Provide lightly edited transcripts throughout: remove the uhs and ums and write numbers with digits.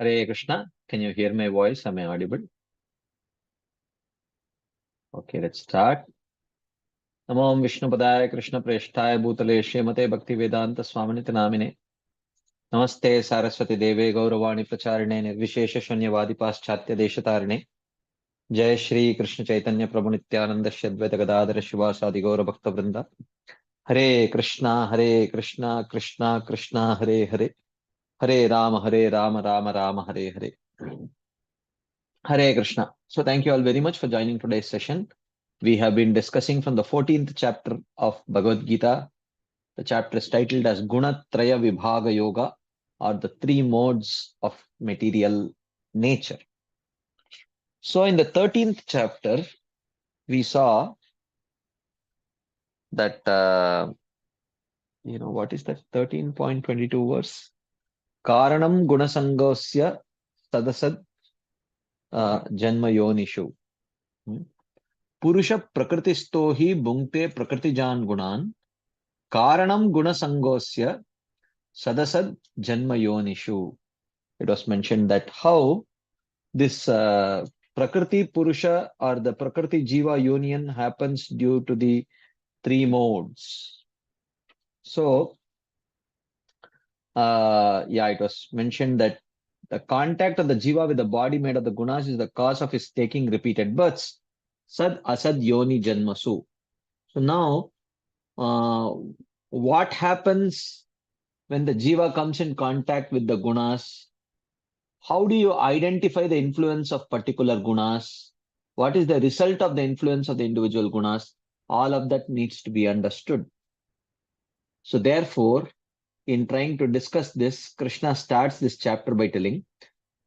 Hare Krishna. Can you hear my voice? Am I audible? Okay, let's start. Namo Vishnupadaya Krishna Preshthaya Bhutale Shrimate Bhakti Vedanta Swaminiti Namine. Namaste Saraswati Deve Gauravani Pracharine Nirvishesha Shunyavadi Paschatya Deshatarine. Jai Shri Krishna Chaitanya Prabhu Nityananda Shadvaita Gadadara Shivasadi Gaura Bhakta Vrinda. Hare Krishna, Hare Krishna, Krishna Krishna, Hare Hare. Hare Rama, Hare Rama, Rama Rama, Hare Hare. Hare Krishna. So thank you all very much for joining today's session. We have been discussing from the 14th chapter of Bhagavad Gita. The chapter is titled as Gunatraya Vibhaga Yoga, or the three modes of material nature. So in the 13th chapter, we saw that, what is that 13.22 verse? Karanam Gunasangosya Sadasad Janma Yonishu. Purusha Prakritisto hi Bhunkte Prakritijan Gunan. Karanam Gunasangosya Sadasad Janma Yonishu. It was mentioned that how this Prakriti Purusha or the Prakriti Jiva union happens due to the three modes. So, it was mentioned that the contact of the Jiva with the body made of the gunas is the cause of his taking repeated births. Sad Asad Yoni Janmasu. So now, what happens when the Jiva comes in contact with the gunas? How do you identify the influence of particular gunas? What is the result of the influence of the individual gunas? All of that needs to be understood. So therefore, in trying to discuss this, Krishna starts this chapter by telling,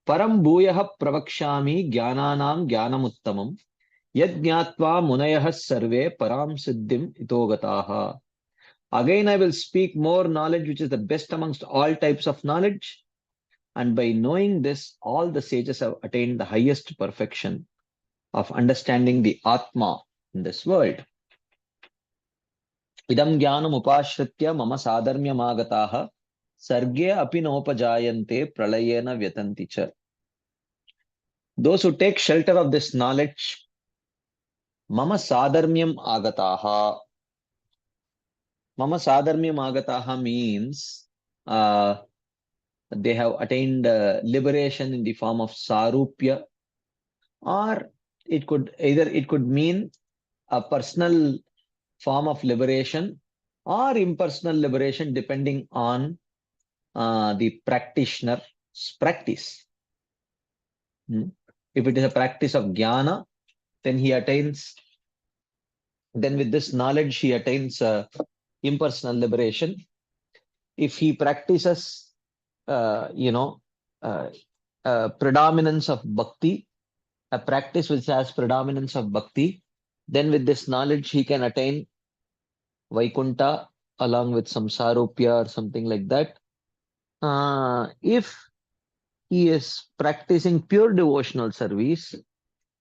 Param bhuyaha pravakshami jnananam jnanamuttamam yad jnatva munayah sarve param siddhim itogataha. Again, I will speak more knowledge, which is the best amongst all types of knowledge. And by knowing this, all the sages have attained the highest perfection of understanding the Atma in this world. Idam jnanam upashritya mama sadharmyam agataha sarge apinopajayante pralayena vyatanti cha. Those who take shelter of this knowledge, mama sadharmyam agataha. Mama sadharmyam agataha means they have attained liberation in the form of sarupya, or it could mean a personal form of liberation or impersonal liberation, depending on the practitioner's practice. If it is a practice of jnana, then with this knowledge he attains impersonal liberation. If he practices predominance of bhakti, a practice which has predominance of bhakti, then with this knowledge he can attain Vaikunta along with some sarupya or something like that. If he is practicing pure devotional service,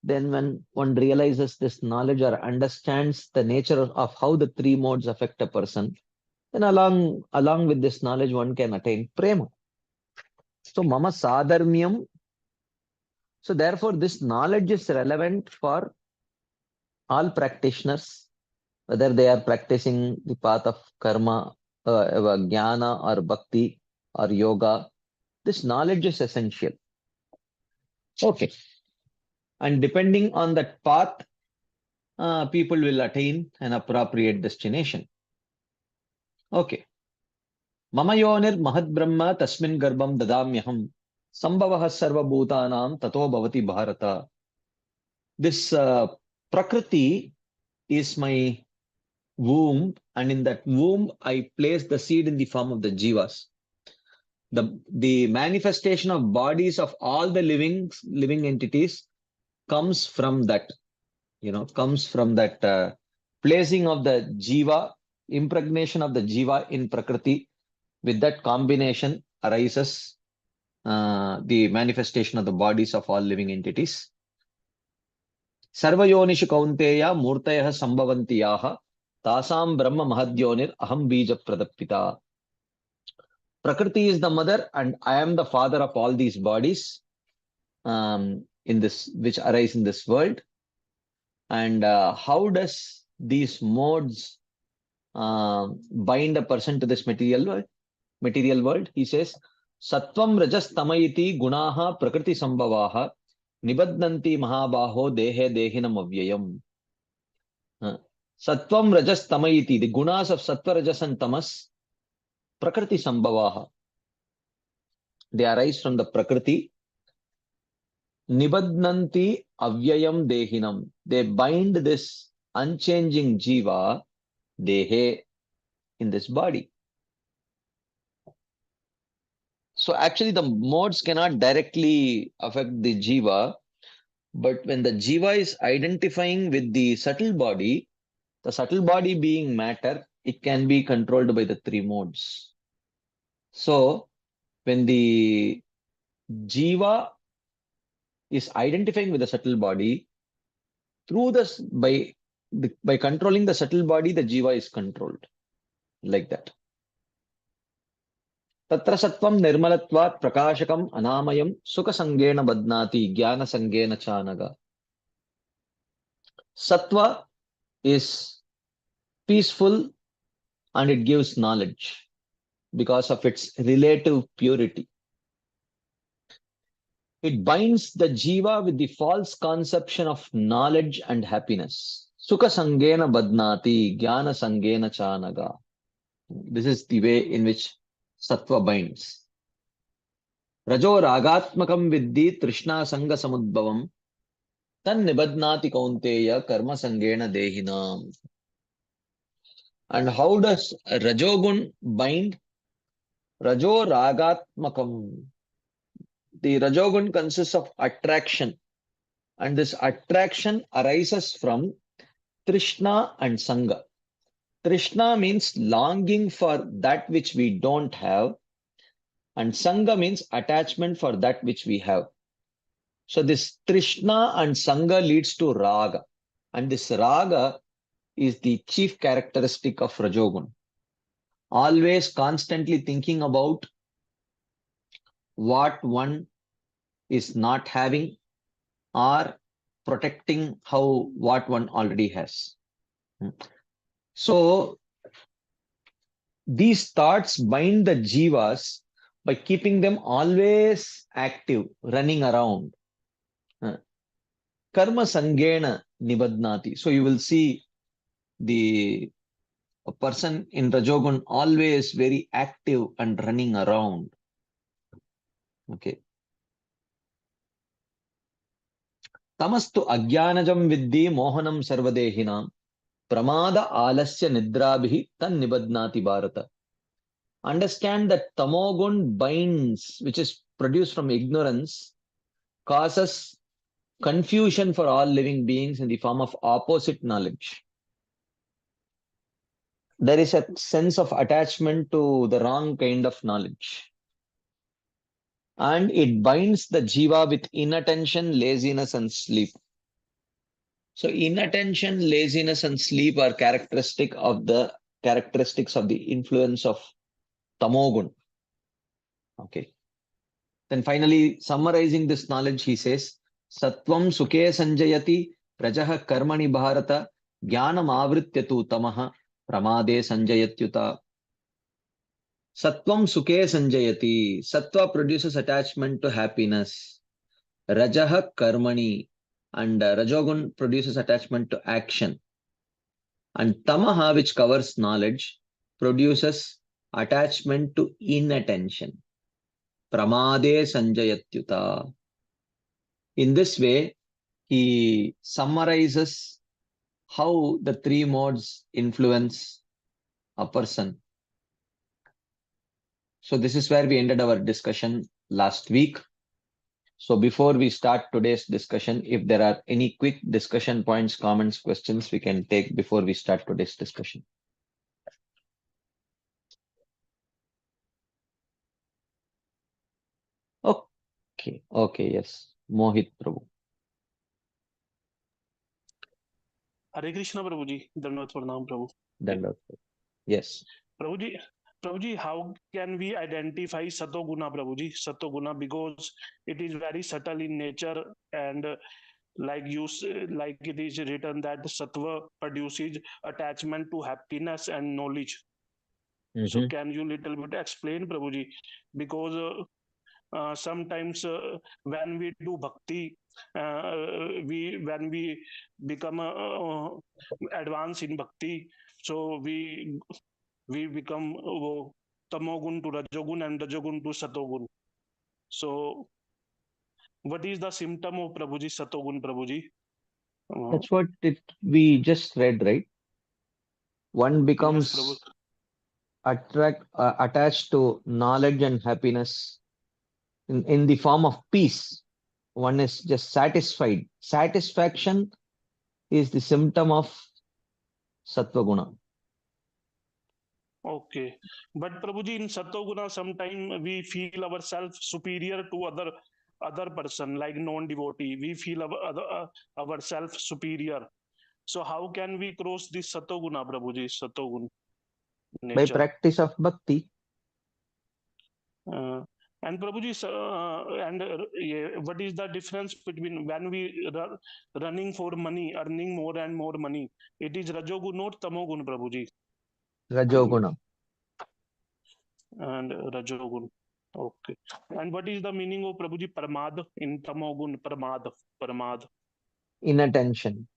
then when one realizes this knowledge or understands the nature of how the three modes affect a person, then along with this knowledge one can attain prema. So mama sadharmyam. So therefore this knowledge is relevant for all practitioners, whether they are practicing the path of karma, jnana or bhakti or yoga. This knowledge is essential. Okay. And depending on that path, people will attain an appropriate destination. Okay. Mama yonir mahad brahma tasmin garbham dadamyaham sambhavah sarva bhutanam tato bhavati bharata. This Prakriti is my womb, and in that womb I place the seed in the form of the jivas. The manifestation of bodies of all the living entities comes from that, placing of the jiva, impregnation of the jiva in Prakriti. With that combination arises the manifestation of the bodies of all living entities. Sarvayonishu kaunteya murtayah sambhavantiyaha tasam brahma mahadyonir aham bija pradapita. Prakriti is the mother, and I am the father of all these bodies in this which arise in this world. And how does these modes bind a person to this material world? He says, Sattvam rajas tamayiti gunaha prakriti sambhavaha nibadnanti mahabaho dehe dehinam avyayam. Sattvam rajas tamayiti, the gunas of sattva, rajas and tamas, prakriti sambhavaha. They arise from the prakriti. Nibadnanti avyayam dehinam. They bind this unchanging jiva, dehe, in this body. So actually the modes cannot directly affect the jiva, but when the jiva is identifying with the subtle body being matter, it can be controlled by the three modes. So when the jiva is identifying with the subtle body, through this, by controlling the subtle body, the jiva is controlled. Like that. Tatra sattvam nirmalatvat prakashakam anamayam sukha sangena badnati jnana sangena chanaga. Sattva is peaceful and it gives knowledge because of its relative purity. It binds the jiva with the false conception of knowledge and happiness. Sukha sangena badnati jnana sangena chanaga. This is the way in which sattva binds. Rajo ragatmakam viddhi trishna sanga samudbhavam tan nibadnati kaunteya karma sangena dehinam. And how does Rajogun bind? Rajo ragatmakam. The Rajogun consists of attraction. And this attraction arises from Trishna and Sangha. Trishna means longing for that which we don't have. And Sangha means attachment for that which we have. So this Trishna and Sangha leads to Raga. And this Raga is the chief characteristic of Rajogun. Always constantly thinking about what one is not having or protecting what one already has. So these thoughts bind the jivas by keeping them always active, running around. Karma sangena nibadnati. So you will see a person in Rajogun always very active and running around. Okay. Tamastu ajnanajam viddhi mohanam sarvadehinam pramada alasya nidrabhi tan nibadnati bharata. Understand that tamogun binds, which is produced from ignorance, causes confusion for all living beings in the form of opposite knowledge. There is a sense of attachment to the wrong kind of knowledge. And it binds the jiva with inattention, laziness, and sleep. So inattention, laziness, and sleep are characteristics of the influence of tamogun. Okay. Then finally, summarizing this knowledge, he says, Sattvam sukhe sanjayati rajah karmani bharata jnanam avrityatu tamaha pramade sanjayatyuta. Sattvam sukhe sanjayati. Sattva produces attachment to happiness. Rajah karmani. And Rajogun produces attachment to action. And Tamaha, which covers knowledge, produces attachment to inattention. Pramade sanjayatyuta. In this way, he summarizes how the three modes influence a person. So this is where we ended our discussion last week. So before we start today's discussion, if there are any quick discussion points, comments, questions, we can take before we start today's discussion. Okay, yes. Mohit Prabhu. Hare Krishna Prabhuji, Dandavat Pranam Prabhu. Dandavat. Yes. Prabhuji, Prabhuji, how can we identify Satoguna, Prabhuji? Satoguna, because it is very subtle in nature, and like it is written that Sattva produces attachment to happiness and knowledge. So Mhm. can you little bit explain, Prabhuji? Because sometimes when we do bhakti, we when we become advanced in bhakti, so we become tamogun to rajogun and rajogun to satogun. So what is the symptom of Prabhuji satogun, Prabhuji? That's what we just read, right? One Yes, Prabhu. becomes attached to knowledge and happiness in the form of peace. One is just satisfied. Satisfaction is the symptom of sattva guna. Okay, but Prabhuji, in Satoguna, sometime we feel ourselves superior to other person, like non-devotee. We feel ourselves superior. So how can we cross this Satoguna, Prabhuji? Satogun By nature. practice of bhakti, Uh, and Prabhuji, yeah, what is the difference between when we running for money, earning more and more money? It is Rajogun or Tamogun, Prabhuji, rajoguna. and Rajogun. Okay. And what is the meaning of Prabhuji Parmad in Tamogun? Parmad Inattention.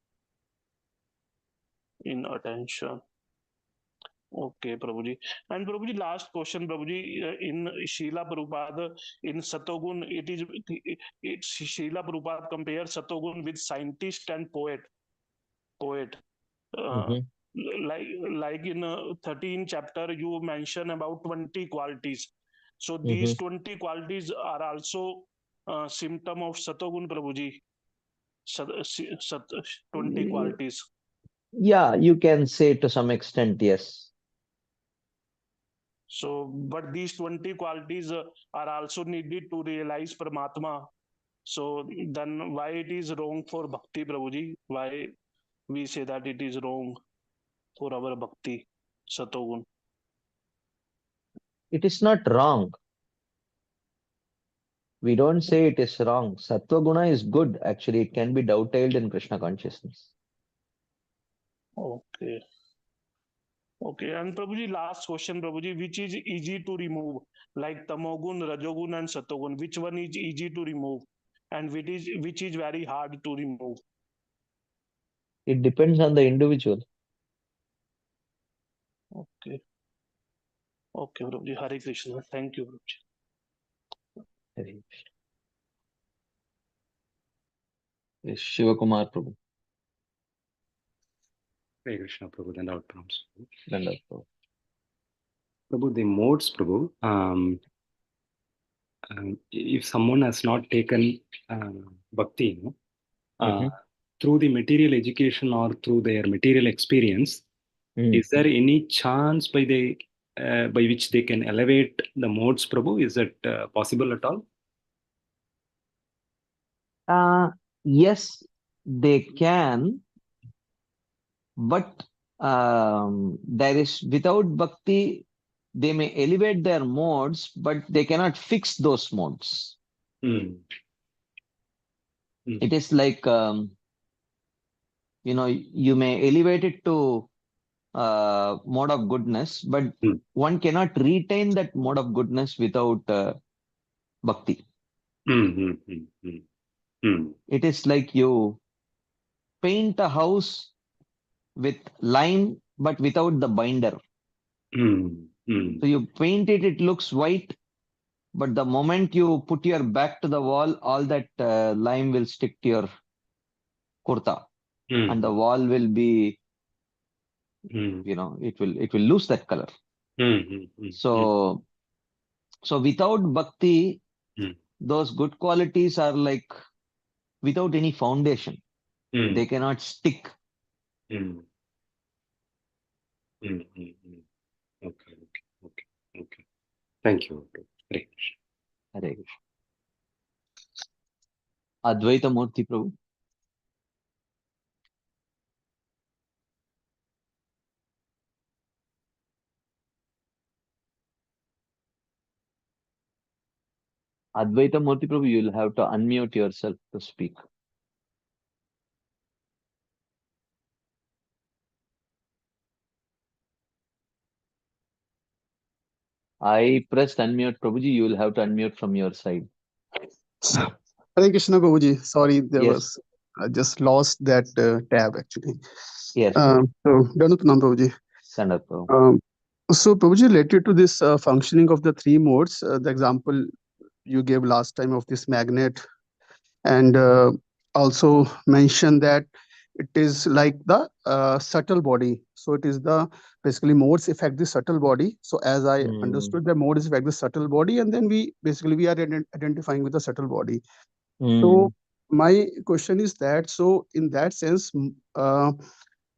in attention. Okay, Prabhuji. And Prabhuji, last question, Prabhuji. In Srila Prabhupada, in Satogun, Srila Prabhupada compares Satogun with scientist and poet. Uh, Mhm. like in 13 chapter, you mention about 20 qualities. So these Mhm. 20 qualities are also symptom of Satogun, Prabhuji. Sat, sat, 20 qualities. Yeah, you can say to some extent, yes. So, but these 20 qualities are also needed to realize Paramatma. So then why it is wrong for Bhakti, Prabhuji? Why we say that it is wrong for our Bhakti, Satogun? It is not wrong. We don't say it is wrong. Sattva guna is good. Actually, it can be dovetailed in Krishna consciousness. Okay. Okay. And Prabhuji, last question, Prabhuji, which is easy to remove? Like Tamogun, Rajogun, and Satogun. Which one is easy to remove? And which is very hard to remove? It depends on the individual. Okay. Okay, Prabhuji. Hare Krishna. Thank you, Prabhuji. Yes, Shivakumar Prabhu. Hare Krishna, Prabhu, and outcomes. Dandavat Prabhu. Prabhu, the modes, Prabhu, if someone has not taken bhakti, Mhm. through the material education or through their material experience, Mm. is there any chance by which they can elevate the modes, Prabhu? Is that possible at all? Yes, they can, but there is without bhakti, they may elevate their modes, but they cannot fix those modes. Mm. Mm. It is like you may elevate it to mode of goodness, but Mm. one cannot retain that mode of goodness without bhakti. Mm. Mm. Mm. Mm. Mm. It is like you paint a house with lime, but without the binder. Mm. Mm. So you paint it, it looks white, but the moment you put your back to the wall, all that lime will stick to your kurta, and the Mm. wall will be, Mm. it will lose that color. Mm. Mm. Mm. So, so without bhakti, Mm. those good qualities are like without any foundation. Mm. They cannot stick. Mm. Mm. Mm. Mm. Okay, okay, okay, okay. Thank you. Hare Krishna. Hare Krishna. Advaita Murthy Prabhu. Advaita Murthy Prabhu, you'll have to unmute yourself to speak. I pressed unmute, Prabhuji. You will have to unmute from your side. Hare Krishna, Prabhuji. Sorry, Yes. I just lost that tab actually. Yes. So, Danutnam, Prabhuji. Stand up, Prabhu. So, Prabhuji, related to this functioning of the three modes, the example you gave last time of this magnet, and also mentioned that it is like the subtle body. So, it is the basically modes affect the subtle body. So, as I understood, the modes affect the subtle body, and then we are identifying with the subtle body. So, my question is that, so in that sense,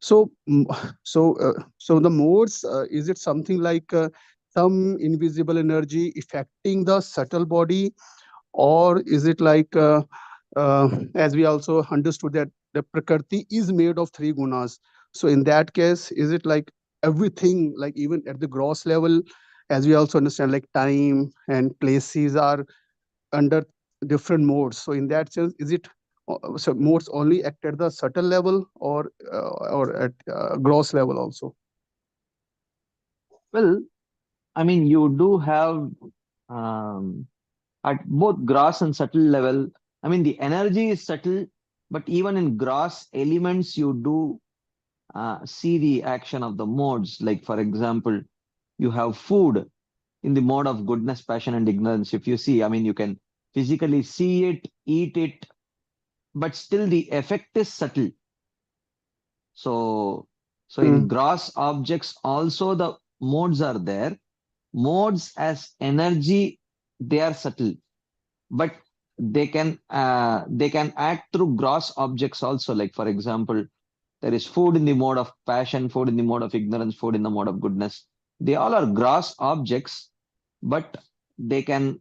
so so the modes, is it something like some invisible energy affecting the subtle body, or is it like as we also understood that the prakriti is made of three gunas? So in that case, is it like everything, like even at the gross level, as we also understand, like time and places are under different modes? So in that sense, is it so modes only act at the subtle level, or at gross level also? Well, I mean, you do have at both gross and subtle level. I mean, the energy is subtle, but even in gross elements, you do see the action of the modes. Like, for example, you have food in the mode of goodness, passion, and ignorance. If you see, I mean, you can physically see it, eat it, but still the effect is subtle. So in gross objects also the modes are there. Modes as energy, they are subtle, but they can act through gross objects also. Like, for example, there is food in the mode of passion, food in the mode of ignorance, food in the mode of goodness. They all are gross objects, but they can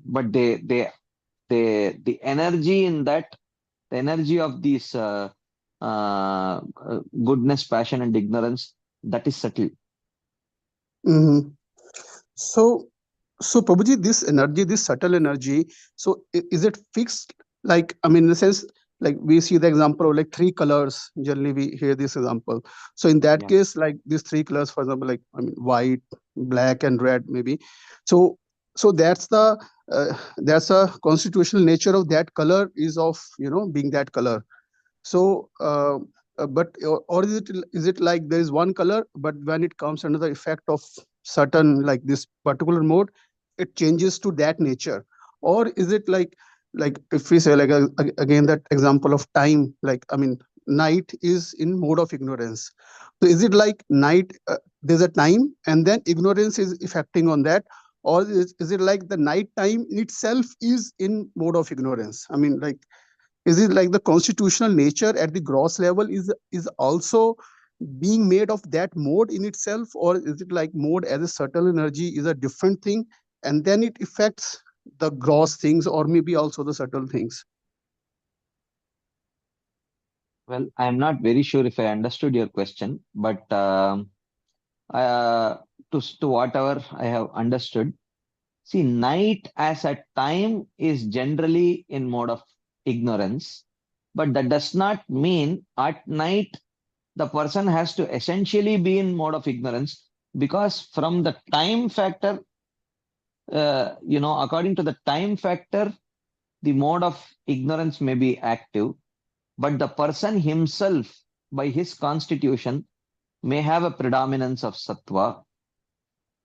but the energy in that, the energy of these goodness, passion, and ignorance, that is subtle. Mhm. So, Prabhuji, this energy, this subtle energy, so is it fixed? Like, I mean, in the sense, like we see the example of like three colors. Generally, we hear this example. So in that Yeah. case, like these three colors, for example, like I mean, white, black, and red, maybe. So, that's that's a constitutional nature of that color, is of being that color. So, but or is it like there is one color, but when it comes under the effect of certain, like this particular mode, it changes to that nature? Or is it like if we say like again that example of time, like I mean, night is in mode of ignorance. So is it like night, there's a time and then ignorance is affecting on that, or is it like the night time itself is in mode of ignorance? I mean, like, is it like the constitutional nature at the gross level is also being made of that mode in itself, or is it like mode as a subtle energy is a different thing, and then it affects the gross things, or maybe also the subtle things? Well, I'm not very sure if I understood your question, but uh, to whatever I have understood, see, night as a time is generally in mode of ignorance, but that does not mean at night the person has to essentially be in mode of ignorance, because from the time factor, according to the time factor, the mode of ignorance may be active, but the person himself, by his constitution, may have a predominance of sattva,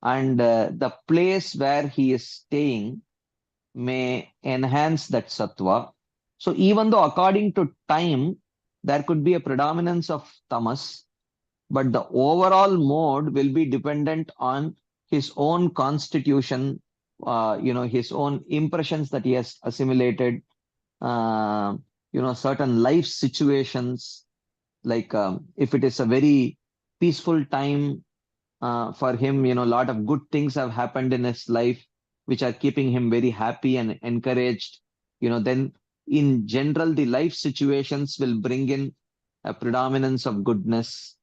and the place where he is staying may enhance that sattva. So even though according to time, there could be a predominance of tamas, but the overall mode will be dependent on his own constitution, his own impressions that he has assimilated, uh, certain life situations. Like, if it is a very peaceful time for him, a lot of good things have happened in his life, which are keeping him very happy and encouraged. Then in general, the life situations will bring in a predominance of goodness.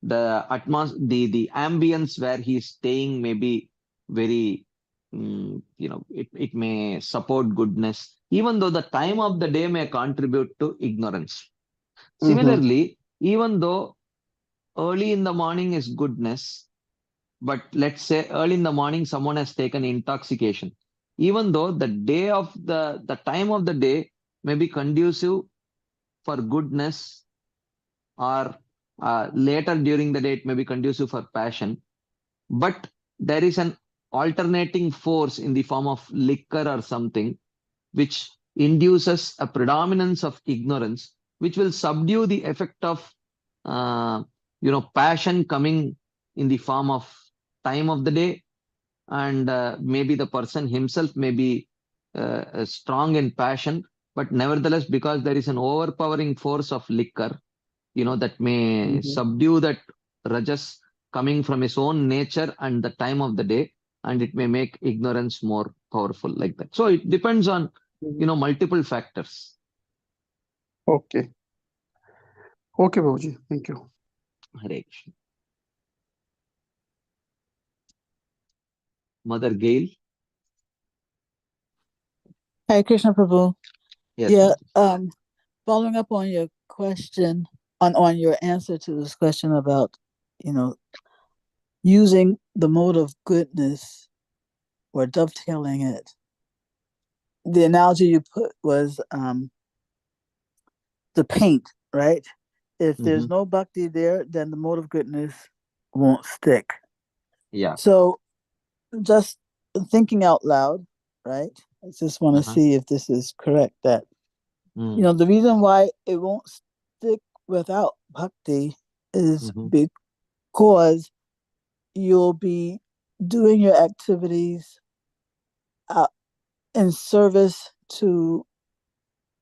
The ambience where he is staying may be very it may support goodness, even though the time of the day may contribute to ignorance. Similarly, even though early in the morning is goodness, but let's say early in the morning someone has taken intoxication, even though the time of the day may be conducive for goodness, or later during the day it may be conducive for passion, but there is an alternating force in the form of liquor or something which induces a predominance of ignorance, which will subdue the effect of passion coming in the form of time of the day, and maybe the person himself may be strong in passion, but nevertheless, because there is an overpowering force of liquor, that may subdue that rajas coming from his own nature and the time of the day, and it may make ignorance more powerful like that. So it depends on multiple factors. Okay. Okay, Prabhuji. Thank you. Hare Krishna. Mother Gail. Hare Krishna Prabhu. Yes. Yeah, ma'am. following up on your question, on your answer to this question about, using the mode of goodness or dovetailing it. The analogy you put was the paint, right? If there's no bhakti there, then the mode of goodness won't stick. Yeah. So just thinking out loud, right? I just want to see if this is correct, that the reason why it won't stick without bhakti is because you'll be doing your activities in service to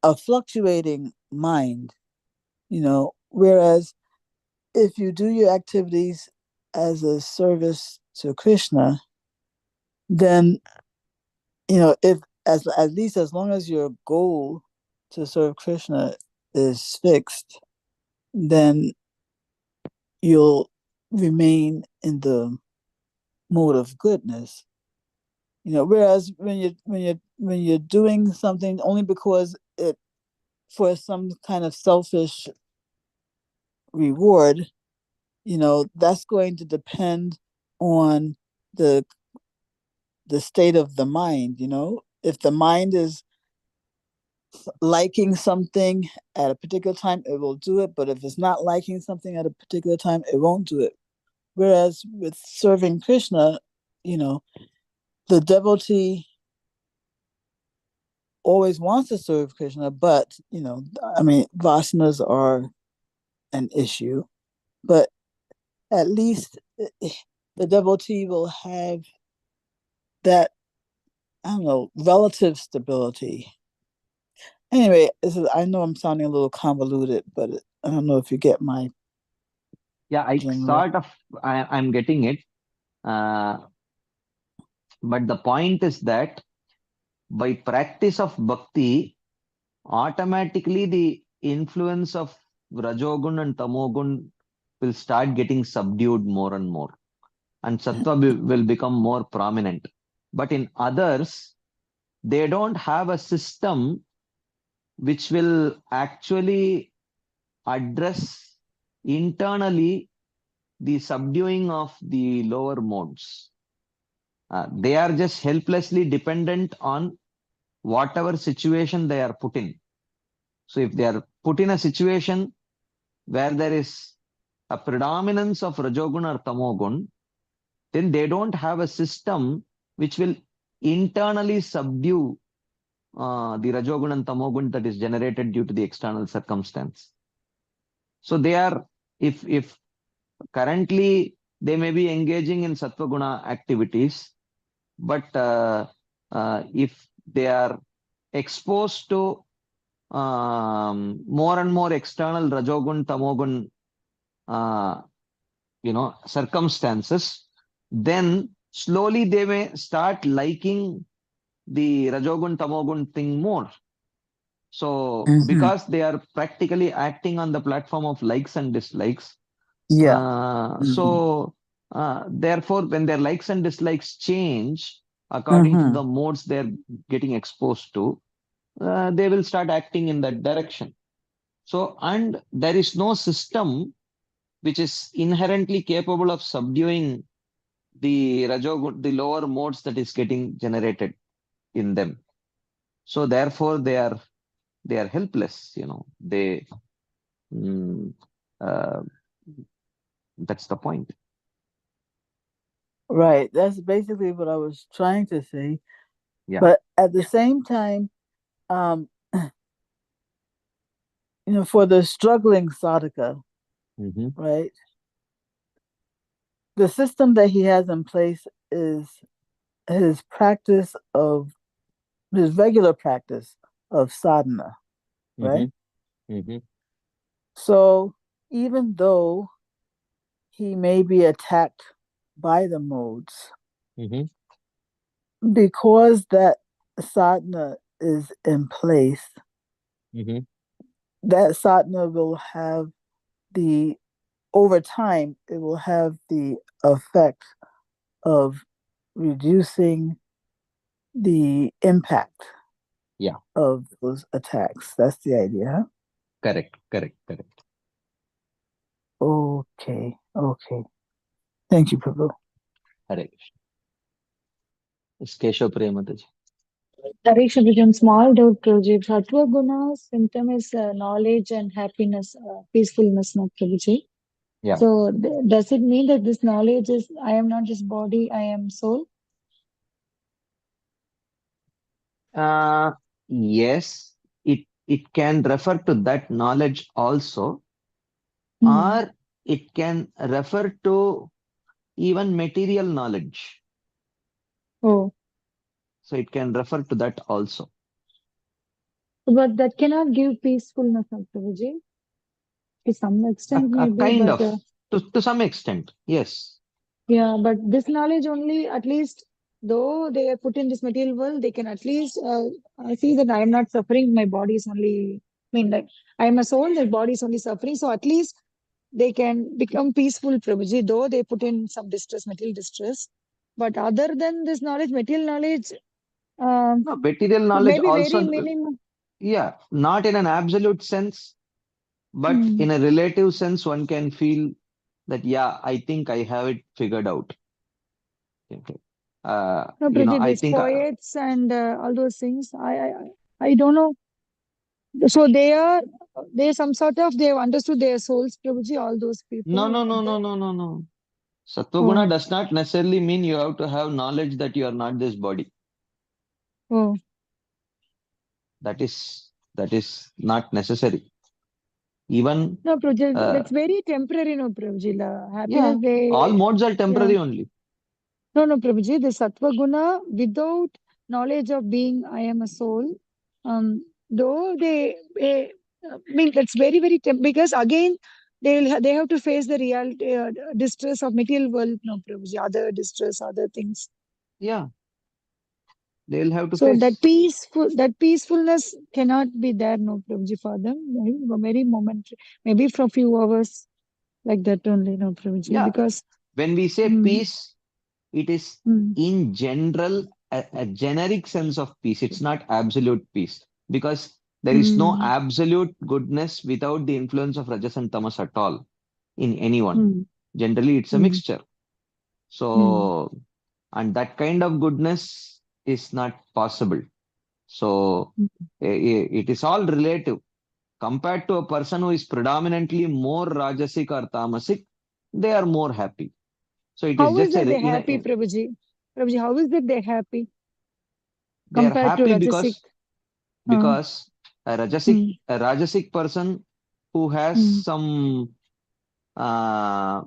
a fluctuating mind, whereas if you do your activities as a service to Krishna, then, if at least as long as your goal to serve Krishna is fixed, then you'll remain in the mode of goodness. Whereas when you're doing something only because it for some kind of selfish reward, that's going to depend on the state of the mind. If the mind is liking something at a particular time, it will do it, but if it's not liking something at a particular time, it won't do it. Whereas with serving Krishna, the devotee always wants to serve Krishna, but vasanas are an issue, but at least the devotee will have that, relative stability. Anyway, I know I'm sounding a little convoluted, but I don't know if you get my. Yeah, I'm getting it. But the point is that by practice of bhakti, automatically the influence of Rajogun and Tamogun will start getting subdued more and more, and Sattva will become more prominent. But in others, they don't have a system which will actually address internally the subduing of the lower modes. They are just helplessly dependent on whatever situation they are put in. So if they are put in a situation where there is a predominance of Rajogun or Tamogun, then they don't have a system which will internally subdue the Rajogun and Tamogun that is generated due to the external circumstance. So they are, if currently they may be engaging in Sattva Guna activities, but if they are exposed to more and more external Rajogun, Tamogun, circumstances, then slowly they may start liking the Rajogun, Tamogun thing more. So because they are practically acting on the platform of likes and dislikes, so therefore when their likes and dislikes change, according to Mhm. the modes they're getting exposed to, they will start acting in that direction. So, and there is no system which is inherently capable of subduing the the lower modes that is getting generated in them. So therefore they are helpless, mm, uh, that's the point. Right. That's basically what I was trying to say. Yeah. But at the same time, for the struggling sadhaka, Mhm. right? The system that he has in place is his regular practice of sadhana, right? Mhm. So even though he may be attacked by the modes, Mhm. because that sadhana is in place, Mhm. that sadhana will have over time, it will have the effect of reducing the impact Yeah. of those attacks. That's the idea, huh? Correct. Okay. Thank you, Prabhu. Hare Krishna. It's Keshav Priya Mataji. Taresh, Abhijam, small doubt, Prabhuji. Sattva guna symptom is knowledge and happiness, peacefulness, not Prabhuji. Yeah. So does it mean that this knowledge is, I am not just body, I am soul? Yes, it can refer to that knowledge also, Hmm. or it can refer to even material knowledge. Oh, So it can refer to that also. but that cannot give peacefulness, not Prabhuji. To some extent, A maybe, kind but of, to some extent, yes. yeah, but this knowledge only, at least, though they are put in this material world, they can at least see that I am not suffering. My body is only, I mean, like, I am a soul, my body is only suffering. So at least they can become peaceful, Prabhuji, though they put in some distress, material distress. But other than this knowledge, material knowledge, No, material knowledge maybe very also, minimum. yeah, not in an absolute sense, but Hmm. in a relative sense, one can feel that, yeah, I think I have it figured out. Okay. No, Prabhuji, I these think, poets and all those things, I don't know. So they some sort of, they have understood their souls, Prabhuji, all those people no. like that. No. Sattva-guna Oh, does not necessarily mean you have to have knowledge that you are not this body. oh. That is not necessary. Even, No, Prabhuji, that's uh, very temporary, no, Prabhuji. yeah, Happiness, all modes are yeah. temporary only. No, Prabhuji, the Sattva Guna, without knowledge of being I am a soul, though I mean, that's very, very, because again, they have to face the reality, distress of material world, no, Prabhuji, other distress, other things. Yeah, they will have to So face. that peacefulness cannot be there, no, Prabhuji, for them. Maybe very momentary, maybe for a few hours, like that only, no, Prabhuji, Yeah, because. when we say peace, it is Mm, in general a generic sense of peace. It's not absolute peace, because there is no mm, absolute goodness without the influence of rajas and tamas at all in anyone. mm, Generally, it's a mm, mixture. mm. So, and that kind of goodness is not possible. So, Mm. it is all relative. Compared to a person who is predominantly more rajasic or tamasic, they are more happy. So it is How is just that they happy, Prabhuji? Prabhuji, how is that they happy they are compared to happy Rajasic? because Mm, a rajasic person who has mm, some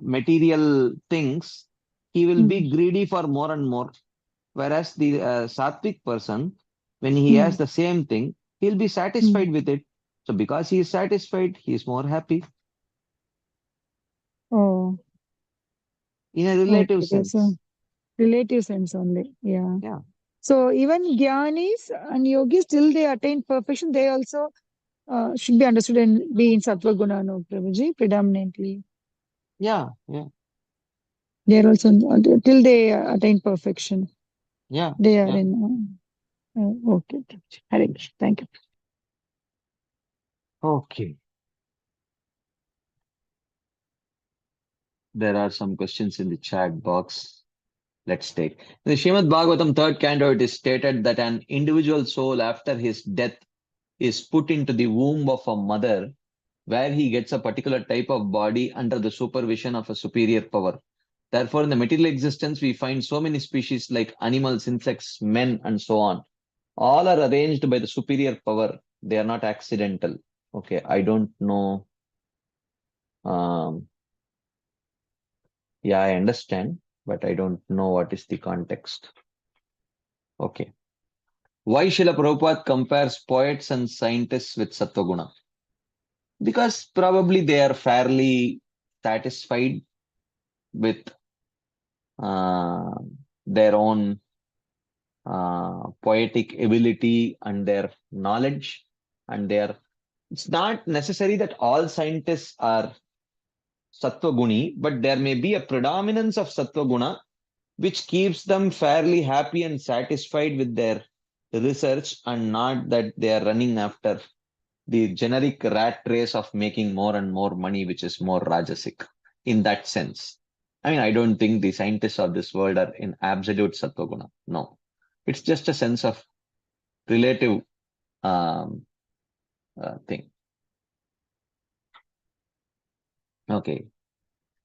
material things, he will mm, be greedy for more and more. Whereas the sattvic person, when he has mm. the same thing, he'll be Mm. satisfied with it. So because he is satisfied, he is more happy Oh, in a relative okay. There's a sense. relative sense only. Yeah. Yeah. So even Gyanis and Yogis, till they attain perfection, they also should be understood and be in Sattva Guna, no, Prabhuji, predominantly. Yeah. They're also till they attain perfection. Yeah. They are Yeah. in. Okay. Hare Krishna. Thank you. Okay. There are some questions in the chat box. Let's take. In the Srimad Bhagavatam, third canto, it is stated that an individual soul after his death is put into the womb of a mother, where he gets a particular type of body under the supervision of a superior power. Therefore, in the material existence, we find so many species like animals, insects, men, and so on. All are arranged by the superior power. They are not accidental. Okay, I don't know. Yeah, I understand, but I don't know what is the context. Okay. Why Srila Prabhupada compares poets and scientists with Sattva-guna? Because probably they are fairly satisfied with uh, their own poetic ability and their knowledge, and their. It's not necessary that all scientists are Sattva Guni, but there may be a predominance of Sattva Guna which keeps them fairly happy and satisfied with their research, and not that they are running after the generic rat race of making more and more money, which is more Rajasic in that sense. I mean, I don't think the scientists of this world are in absolute Sattva-guna. No. It's just a sense of relative um, thing. Okay.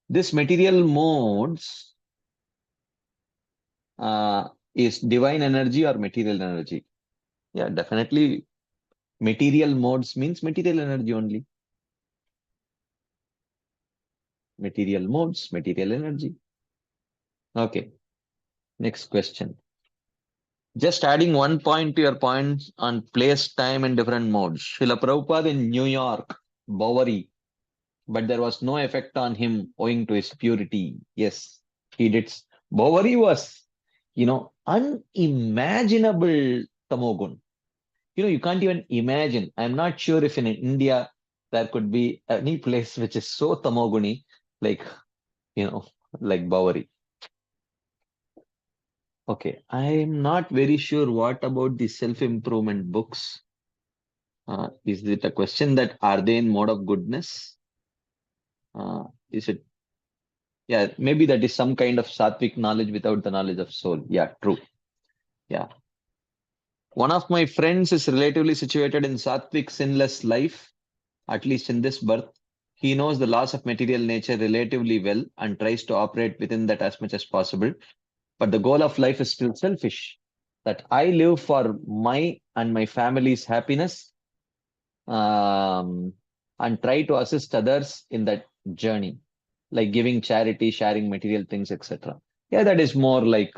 This material modes is divine energy or material energy? Yeah, definitely. Material modes means material energy only. Material modes, material energy. Okay. Next question. Just adding one point to your points on place, time, and different modes. Srila Prabhupada in New York, Bowery, but there was no effect on him owing to his purity. Yes, he did. Bowery was, unimaginable tamogun. You can't even imagine. I'm not sure if in India there could be any place which is so tamoguni, like, like Bowery. Okay, I'm not very sure what about the self-improvement books. Is it a question that are they in mode of goodness? Is it? Yeah, maybe that is some kind of sattvic knowledge without the knowledge of soul. Yeah, true. Yeah. One of my friends is relatively situated in sattvic sinless life, at least in this birth. He knows the laws of material nature relatively well and tries to operate within that as much as possible. But the goal of life is still selfish. That I live for my and my family's happiness, and try to assist others in that journey, like giving charity, sharing material things, etc. Yeah, that is more like,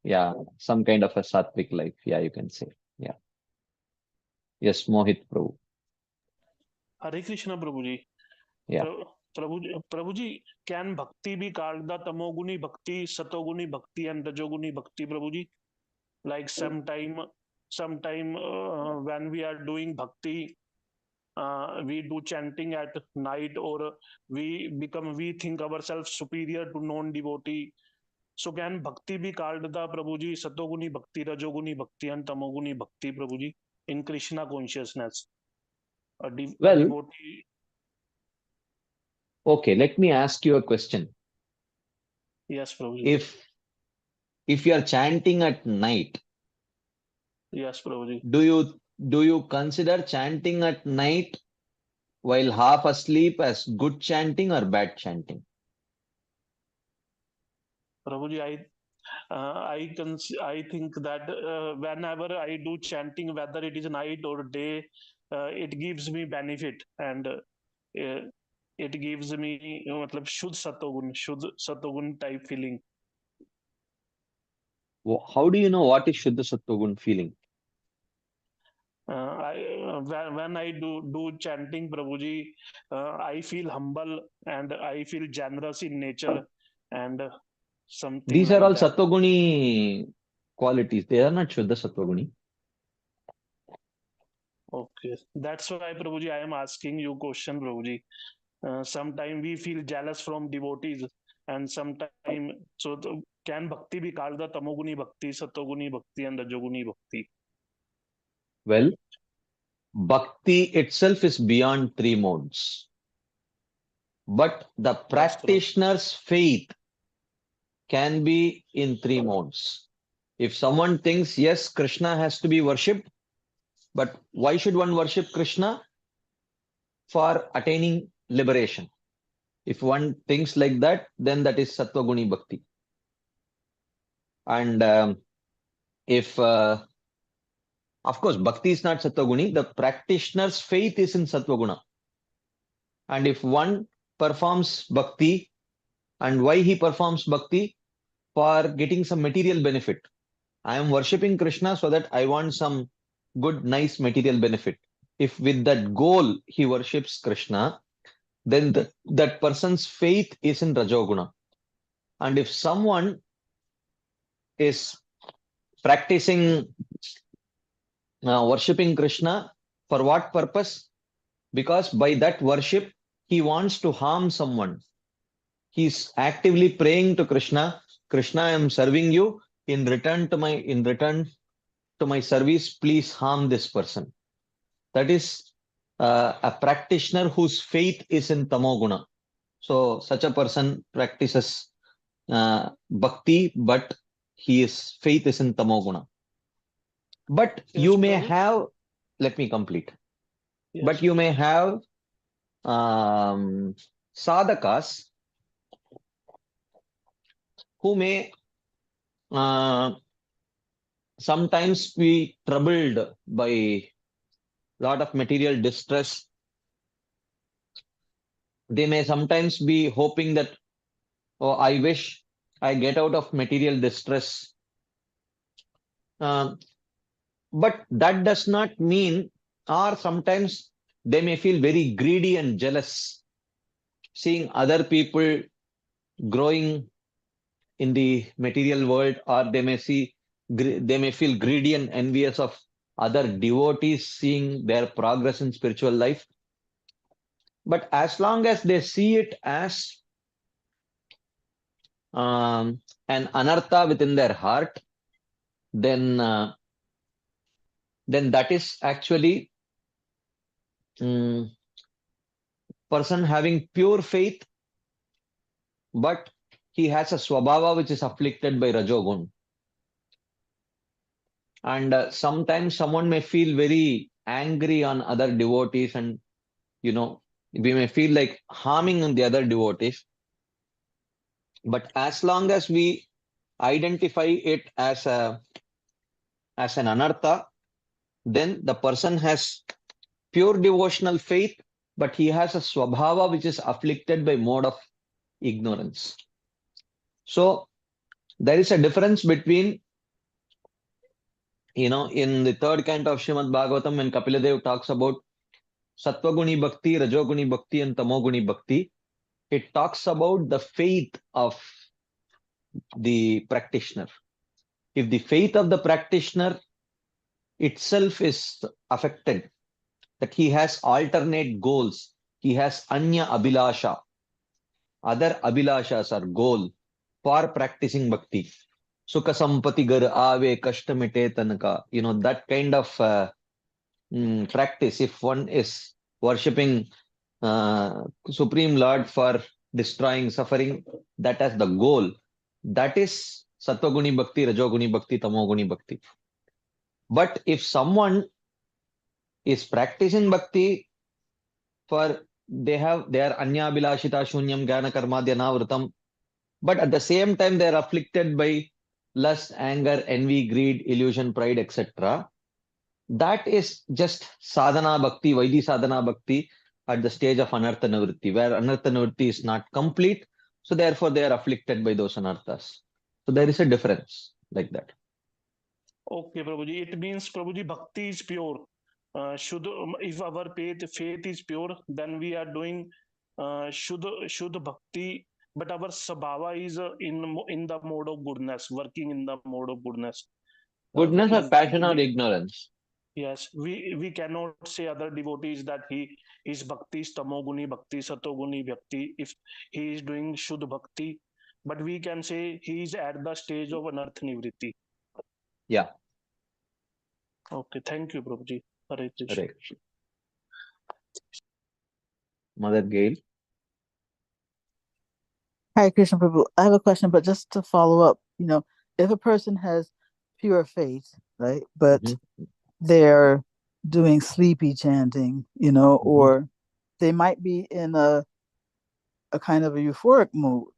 yeah, some kind of a sattvic life. Yeah, you can say. Yeah. Yes, Mohit Prabhu. Hare Krishna, Prabhuji. Yeah. Prabhuji, can bhakti be called the tamoguni bhakti, satoguni bhakti, and rajoguni bhakti, Prabhuji? Like sometime when we are doing bhakti, we do chanting at night, or we think ourselves superior to non-devotee. So can bhakti be called the Prabhuji satoguni bhakti, rajoguni bhakti, and tamoguni bhakti, Prabhuji, in Krishna consciousness? A Well, devotee. okay, let me ask you a question. Yes, Prabhuji. If you are chanting at night, Yes, Prabhuji. do you consider chanting at night while half asleep as good chanting or bad chanting? Prabhuji, I think that whenever I do chanting, whether it is night or day, it gives me benefit, and it gives me matlab shuddh satogun type feeling. How do you know what is Shuddha Sattva feeling? When I do chanting, Prabhuji, I feel humble and I feel generous in nature, and something These are like all that. Sattva qualities. They are not Shuddha Sattva. Okay, that's why, Prabhuji, I am asking you question, Prabhuji. Sometimes we feel jealous from devotees, and sometimes, so can bhakti be called the tamoguni bhakti, satoguni bhakti, and rajoguni bhakti? Well, bhakti itself is beyond three modes. But the practitioner's faith can be in three modes. If someone thinks, yes, Krishna has to be worshipped, but why should one worship Krishna? For attaining liberation. If one thinks like that, then that is Sattva-guni Bhakti. And if, of course, Bhakti is not Sattva-guni, the practitioner's faith is in Sattva-guna. And if one performs Bhakti, and why he performs Bhakti? For getting some material benefit. I am worshipping Krishna so that I want some good, nice material benefit. If with that goal he worships Krishna, then that person's faith is in Rajoguna. And if someone is practicing worshipping Krishna, for what purpose? Because by that worship, he wants to harm someone. He's actively praying to Krishna, Krishna, I am serving you. In return to my service, please harm this person. That is a practitioner whose faith is in Tamoguna. So such a person practices bhakti, but his faith is in Tamoguna. But Yes, you may Prabhu. have, let me complete. Yes. But you may have sadhakas who may sometimes be troubled by a lot of material distress. They may sometimes be hoping that, oh, I wish I get out of material distress. But that does not mean, or sometimes they may feel very greedy and jealous, seeing other people growing in the material world, or they may feel greedy and envious of other devotees seeing their progress in spiritual life. But as long as they see it as an anartha within their heart, then that is actually person having pure faith, but he has a swabhava which is afflicted by Rajogun. And sometimes someone may feel very angry on other devotees, and we may feel like harming on the other devotees. But as long as we identify it as an anartha, then the person has pure devotional faith, but he has a swabhava which is afflicted by mode of ignorance. So there is a difference between, in the third canto of Srimad Bhagavatam, when Kapiladev talks about Sattvaguni Bhakti, Rajoguni Bhakti, and Tamoguni Bhakti, it talks about the faith of the practitioner. If the faith of the practitioner itself is affected, that he has alternate goals, he has anya abhilasha, other abhilashas are goal for practicing bhakti. Sukha sampati gar aave kashta mite tanaka. That kind of practice, if one is worshipping Supreme Lord for destroying suffering, that as the goal, that is Sattva-guni Bhakti, Rajoguni Bhakti, Tamoguni Bhakti. But if someone is practicing Bhakti for they are Anya Bilashita Shunyam Jnana Karmadya Navritam, but at the same time they are afflicted by lust, anger, envy, greed, illusion, pride, etc. That is just sadhana bhakti, Vaidhi sadhana bhakti at the stage of anartha nivritti, where anartha nivritti is not complete, so therefore they are afflicted by those anarthas. So there is a difference like that. Okay, Prabhuji. It means, Prabhuji, bhakti is pure. If our faith is pure, then we are doing Shuddha bhakti, but our sabhava is in the mode of goodness, working in the mode of goodness. Goodness or passion or ignorance? Yes, we cannot say other devotees that his bhakti is tamoguni bhakti, satoguni bhakti. If he is doing Shuddha bhakti, but we can say he is at the stage of anarth nivritti. Yeah, Okay, thank you, Prabhuji. Hare Krishna. right. Mother Gail. Hare Krishna Prabhu, I have a question, but just to follow up, if a person has pure faith, right, but Mhm. they're doing sleepy chanting, or they might be in a kind of a euphoric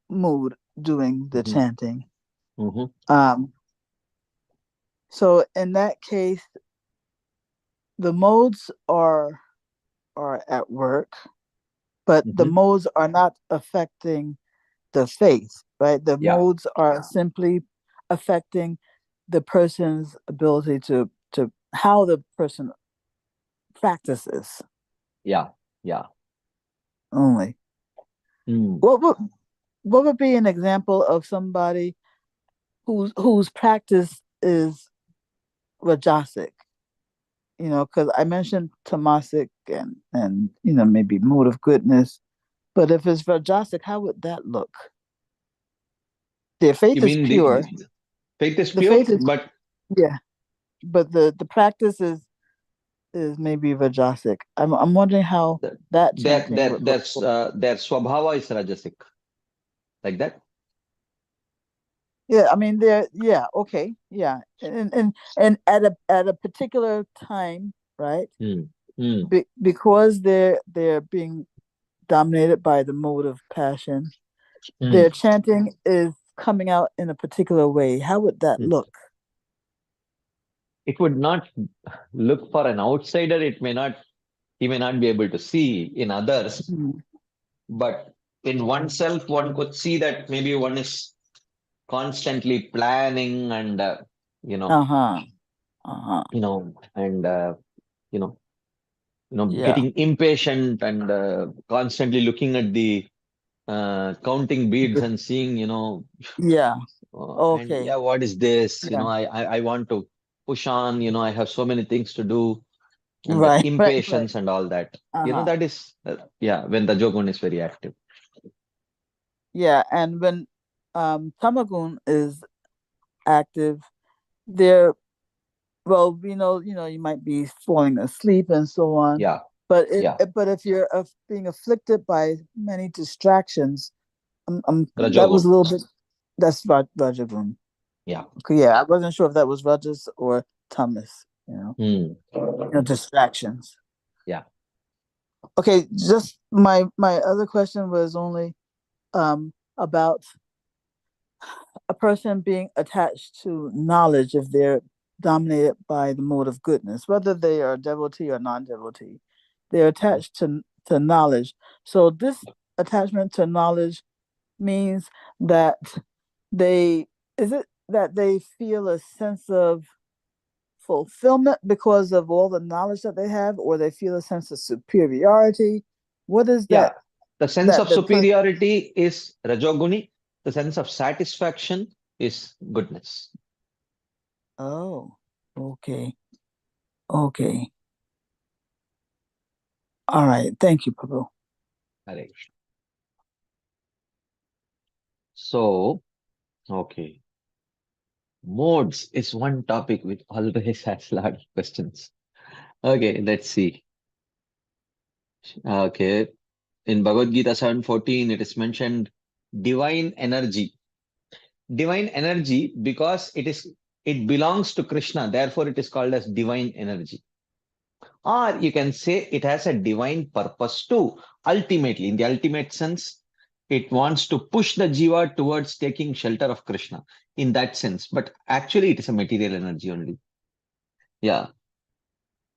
mood doing the Mhm. chanting. Mhm. So in that case, the modes are at work, but the Mhm. modes are not affecting the faith, right? The Yeah. modes are simply affecting the person's ability to how the person practices Yeah. Yeah. only. Mm. What would be an example of somebody whose practice is rajasic? Because I mentioned tamasic and maybe mode of goodness, but if it's rajasic, how would that look? Their faith You is mean pure. the faith is The pure, faith is but yeah, but the practice is maybe rajasic. I'm wondering how the- that their chanting their would look. their swabhava is rajasic, like that. Yeah, I mean okay, yeah, and at a particular time, right? Mm. Mm. Because they're being dominated by the mode of passion, their Mm. chanting is coming out in a particular way. How would that Mm. look? It would not look for an outsider. He may not be able to see in others, Mm. but in oneself, one could see that maybe one is constantly planning and you know, Uh-huh. Uh-huh. and Yeah. getting impatient and constantly looking at the counting beads and seeing, Yeah. and Okay. yeah, what is this? Yeah. I want to push on. I have so many things to do, and that Right. Right. impatience and all that. Uh-huh. That is yeah, when the Jogun is very active. Yeah. And when Tamagun is active, there well, you might be falling asleep and so on. Yeah, But yeah, but if you're being afflicted by many distractions, that was Rajogun. a little bit. That's Rajagun. Yeah. Okay, yeah, I wasn't sure if that was Rajas or Tamas. Hmm. Distractions. Yeah. Okay, just my other question was only about a person being attached to knowledge if they're dominated by the mode of goodness, whether they are devotee or non-devotee. They're attached to knowledge. So this attachment to knowledge means that they feel a sense of fulfillment because of all the knowledge that they have, or they feel a sense of superiority. What is Yeah. that? The sense of The superiority is Rajoguni. The sense of satisfaction is goodness. Oh, okay. Okay. All right. Thank you, Prabhu. Correct. So, okay. Modes is one topic which always has a lot of questions. Okay, let's see. Okay. In Bhagavad Gita 7:14, it is mentioned divine energy. Divine energy because it belongs to Krishna, therefore it is called as divine energy. Or you can say it has a divine purpose too. Ultimately, in the ultimate sense, it wants to push the jiva towards taking shelter of Krishna in that sense. But actually, it is a material energy only. Yeah.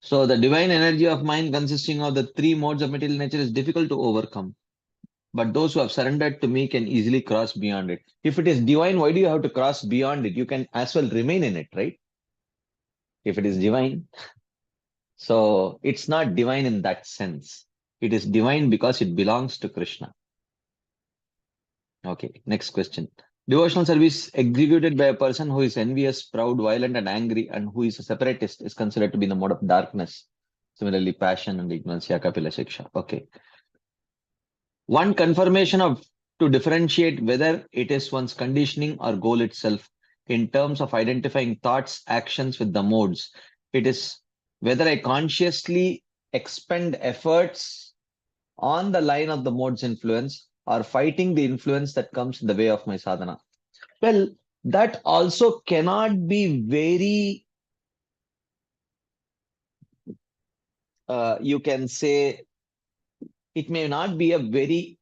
So the divine energy of mind consisting of the three modes of material nature is difficult to overcome. But those who have surrendered to me can easily cross beyond it. If it is divine, why do you have to cross beyond it? You can as well remain in it, right? If it is divine. So it's not divine in that sense. It is divine because it belongs to Krishna. Okay, next question. Devotional service executed by a person who is envious, proud, violent, and angry, and who is a separatist is considered to be the mode of darkness. Similarly, passion and ignorance, Kapila Shiksha. Okay. One confirmation of to differentiate whether it is one's conditioning or goal itself in terms of identifying thoughts, actions with the modes. It is whether I consciously expend efforts on the line of the mode's influence or fighting the influence that comes in the way of my sadhana. Well, that also cannot be very, you can say, it may not be a very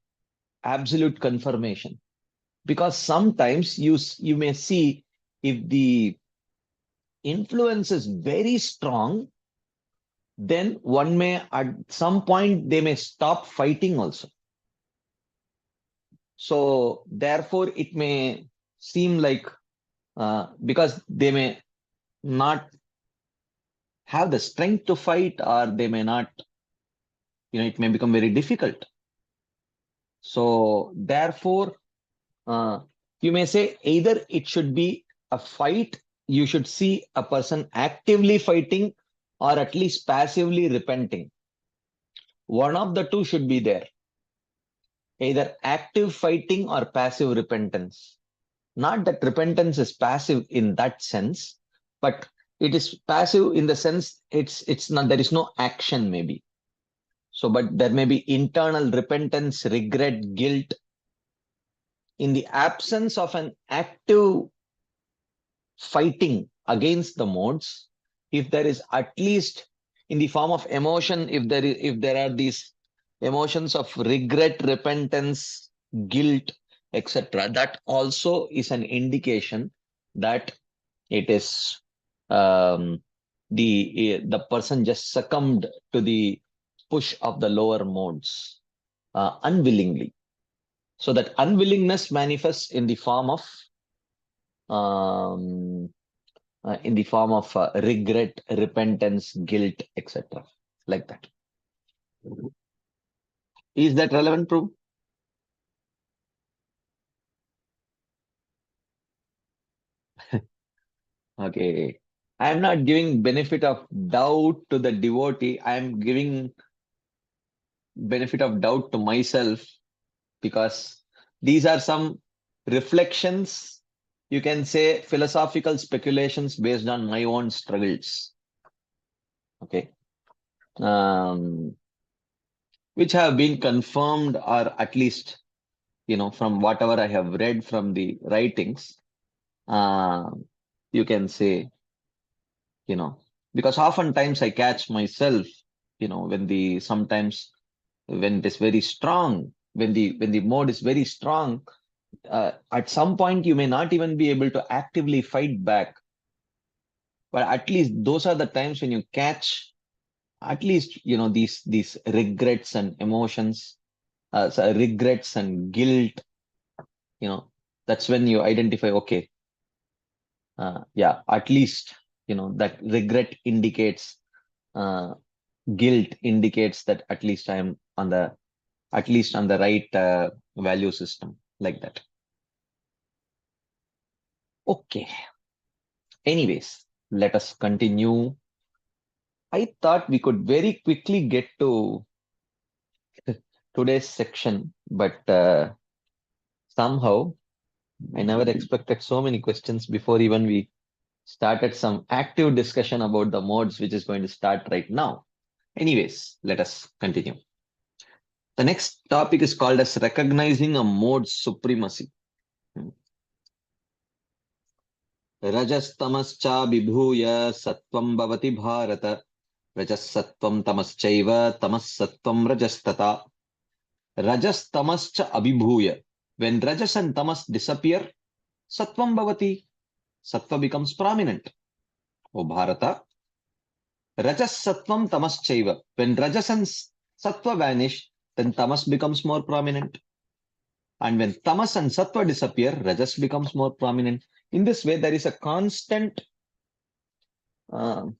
absolute confirmation, because sometimes you may see if the influence is very strong, then one may at some point they may stop fighting also. So therefore it may seem like because they may not have the strength to fight, or they may not, it may become very difficult. So therefore you may say either it should be a fight, you should see a person actively fighting or at least passively repenting. One of the two should be there, either active fighting or passive repentance. Not that repentance is passive in that sense, but it is passive in the sense it's not, there is no action maybe. So, but there may be internal repentance, regret, guilt. In the absence of an active fighting against the modes, if there is at least in the form of emotion, if there are these emotions of regret, repentance, guilt, etc., that also is an indication that it is the person just succumbed to the push of the lower modes unwillingly. So that unwillingness manifests in the form of regret, repentance, guilt, etc. Like that. Is that relevant, Prabhu? Okay. I am not giving benefit of doubt to the devotee. I am giving benefit of doubt to myself, because these are some reflections, you can say philosophical speculations based on my own struggles. Okay. Which have been confirmed, or at least, from whatever I have read from the writings, you can say, because oftentimes I catch myself, sometimes when it is very strong, when the mode is very strong, at some point you may not even be able to actively fight back. But at least those are the times when you catch at least, these regrets and emotions, so regrets and guilt, that's when you identify, okay, yeah, at least, that regret indicates, guilt indicates that at least I am on the right value system, like that. Okay. Anyways, let us continue. I thought we could very quickly get to today's section, but somehow I never expected so many questions before even we started some active discussion about the modes, which is going to start right now. Anyways, let us continue. The next topic is called as recognizing a mode's supremacy. Rajastamascha vibhuya sattvam bhavati bharata. Rajasattvam tamaschaiva tamasattvam rajastata. Rajastamascha abhibhuya. When rajas and tamas disappear, sattvam bhavati. Sattva becomes prominent. O Bharata. Rajas sattvam tamaschaiva. When rajas and sattva vanish, then tamas becomes more prominent. And when tamas and sattva disappear, rajas becomes more prominent. In this way, there is a constant, you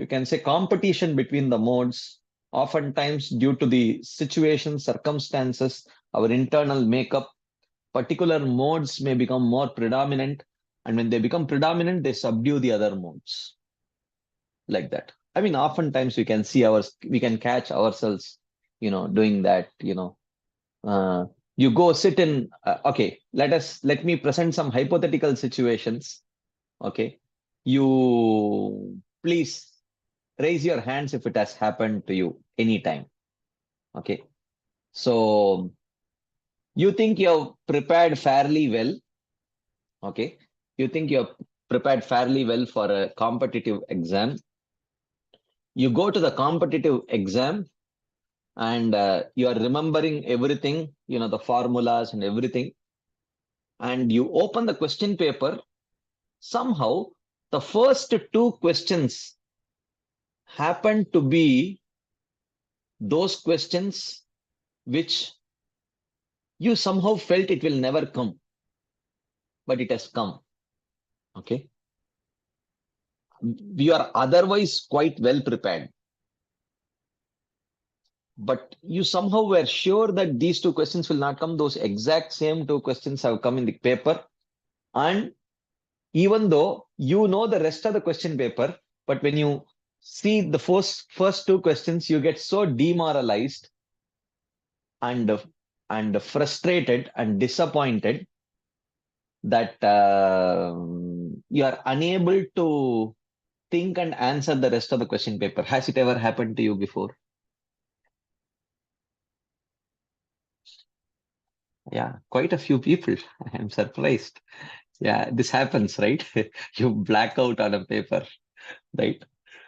can say, competition between the modes. Oftentimes, due to the situation, circumstances, our internal makeup, particular modes may become more predominant. And when they become predominant, they subdue the other modes. Like that. I mean, oftentimes we can catch ourselves, doing that, You go sit in, okay, let me present some hypothetical situations. Okay. You please raise your hands if it has happened to you anytime. Okay. So you think you're prepared fairly well. Okay. You think you're prepared fairly well for a competitive exam. You go to the competitive exam and you are remembering everything, the formulas and everything. And you open the question paper. Somehow, the first two questions happen to be those questions which you somehow felt it will never come, but it has come. Okay. You are otherwise quite well prepared, but you somehow were sure that these two questions will not come. Those exact same two questions have come in the paper. And even though you know the rest of the question paper, but when you see the first two questions, you get so demoralized and frustrated and disappointed that you are unable to think and answer the rest of the question paper. Has it ever happened to you before? Yeah, quite a few people. I'm surprised. Yeah, this happens, right? You black out on a paper, right?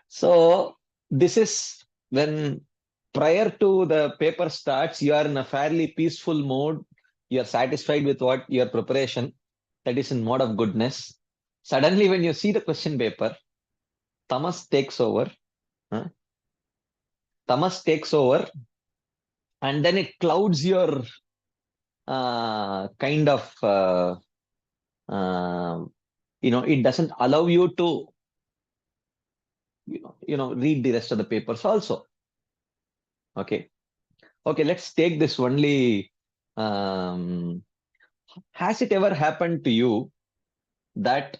So this is when prior to the paper starts, you are in a fairly peaceful mode. You are satisfied with what your preparation, that is in mode of goodness. Suddenly, when you see the question paper, tamas takes over. Tamas takes over, and then it clouds your kind of, it doesn't allow you to, read the rest of the papers also. Okay. Okay, let's take this only. Has it ever happened to you that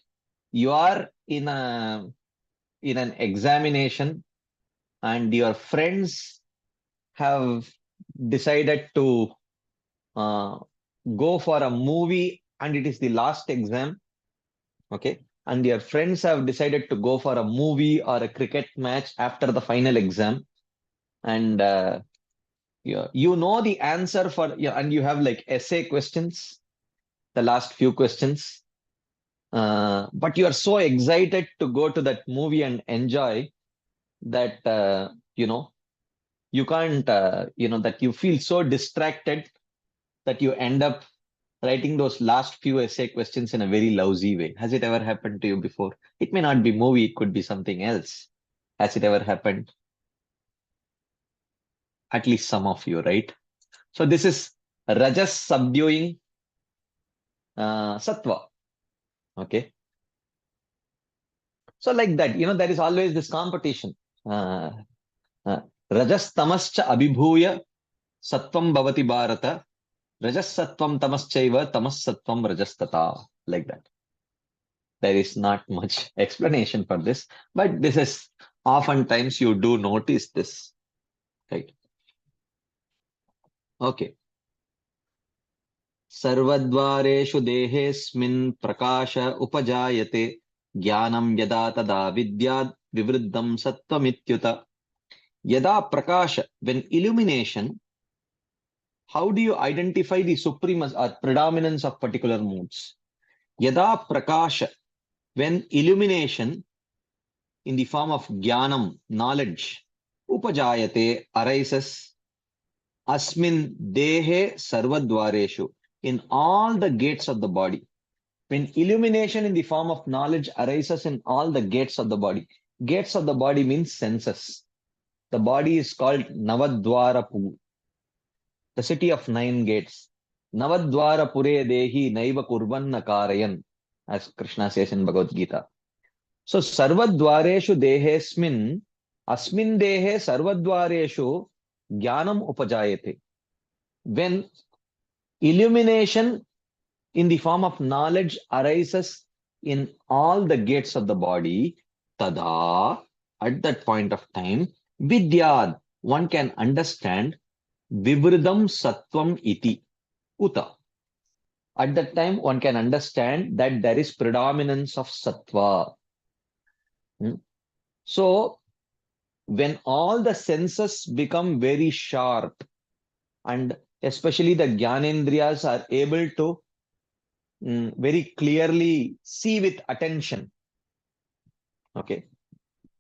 you are in an examination and your friends have decided to go for a movie and it is the last exam? Okay, and your friends have decided to go for a movie or a cricket match after the final exam, and you know the answer for, and you have like essay questions, the last few questions, but you are so excited to go to that movie and enjoy that you can't, that you feel so distracted that you end up writing those last few essay questions in a very lousy way. Has it ever happened to you before? It may not be movie, it could be something else. Has it ever happened? At least some of you, right? So this is Rajas subduing Sattva. Okay. So like that, there is always this competition. Rajas tamascha abhibhuya sattvam bhavati bharata. Rajas sattvam tamaschaiva tamas sattvam rajastata. Like that. There is not much explanation for this, but this is oftentimes you do notice this, right? Okay. Sarvadvareshu dehesmin prakasha upajayate jnanam yada tada vidyad vivruddham sattvamithyuta. Yada prakasha, when illumination, how do you identify the supremacy or predominance of particular moods? Yada prakasha, when illumination in the form of jnanam, knowledge, upajayate, arises, asmin dehe sarvadvareshu, in all the gates of the body. When illumination in the form of knowledge arises in all the gates of the body. Gates of the body means senses. The body is called Navadwarapu, the city of 9 gates. Navadwara pure dehi naiva kurvanna karayan, as Krishna says in Bhagavad Gita. So sarvadvareshu dehesmin, asmin dehe sarvadvareshu jnanam upajayate. When illumination in the form of knowledge arises in all the gates of the body, tada, at that point of time, vidyad, one can understand vivridam sattvam iti. uta. At that time, one can understand that there is predominance of sattva. So, when all the senses become very sharp, and especially the Gyanendriyas are able to very clearly see with attention, okay,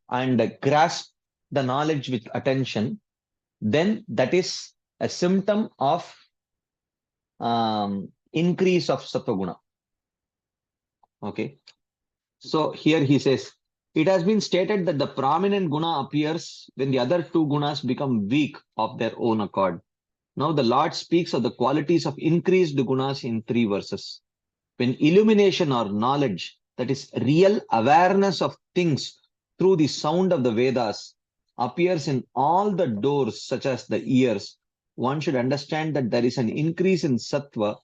and grasp the knowledge with attention, then that is a symptom of increase of sattva guna. Okay. So here he says, it has been stated that the prominent guna appears when the other two gunas become weak of their own accord. Now the Lord speaks of the qualities of increased gunas in 3 verses. When illumination or knowledge, that is real awareness of things through the sound of the Vedas, appears in all the doors such as the ears, one should understand that there is an increase in sattva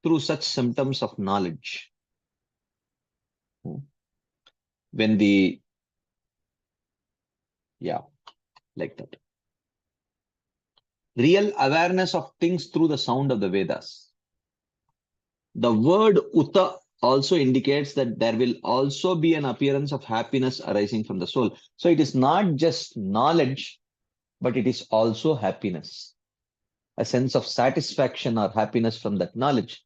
through such symptoms of knowledge. When the, like that. Real awareness of things through the sound of the Vedas. The word uta also indicates that there will also be an appearance of happiness arising from the soul. So it is not just knowledge, but it is also happiness. A sense of satisfaction or happiness from that knowledge.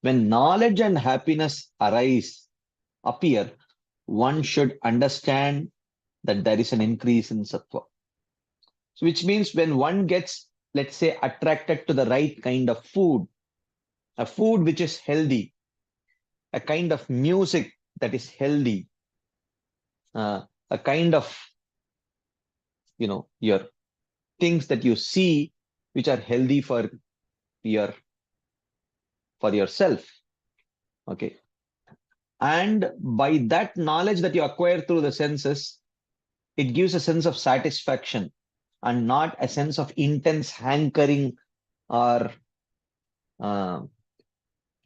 When knowledge and happiness appear, one should understand that there is an increase in sattva. So which means when one gets, let's say, attracted to the right kind of food, a food which is healthy, a kind of music that is healthy, a kind of, your things that you see which are healthy for yourself. Okay. And by that knowledge that you acquire through the senses, it gives a sense of satisfaction and not a sense of intense hankering or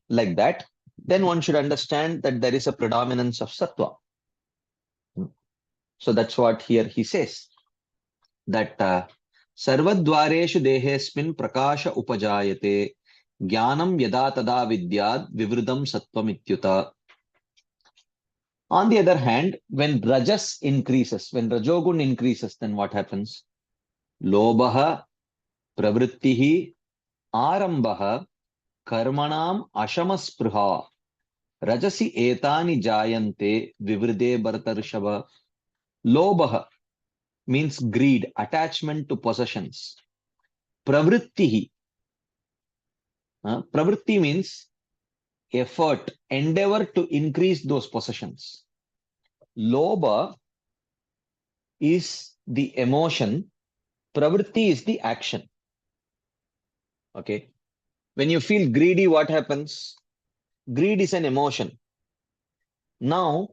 like that. Then one should understand that there is a predominance of sattva. So that's what here he says, that sarvadvareshu dehesmin prakasha upajayate jnanam yada tada vidyad vivridam sattvam ityuta. On the other hand, when rajas increases, when rajogun increases, then what happens? Lobha, pravrittihi, arambha, karmanam ashamaspruha, rajasi etani jayante vivride bhartarshava. Lobha means greed, attachment to possessions. Pravrittihi, pravritti means effort, endeavor to increase those possessions. Lobha is the emotion, pravritti is the action. Okay. When you feel greedy, what happens? Greed is an emotion. Now,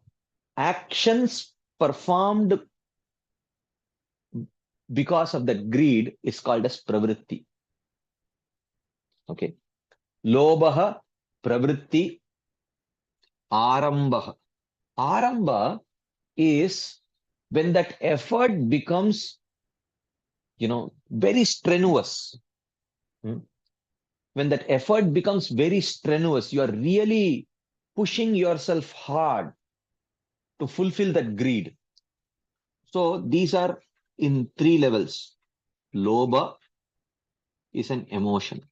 actions performed because of that greed is called as pravritti. Okay. Lobha, pravritti, arambha. Arambha is when that effort becomes, very strenuous. When that effort becomes very strenuous, you are really pushing yourself hard to fulfill that greed. So these are in 3 levels. Lobha is an emotion.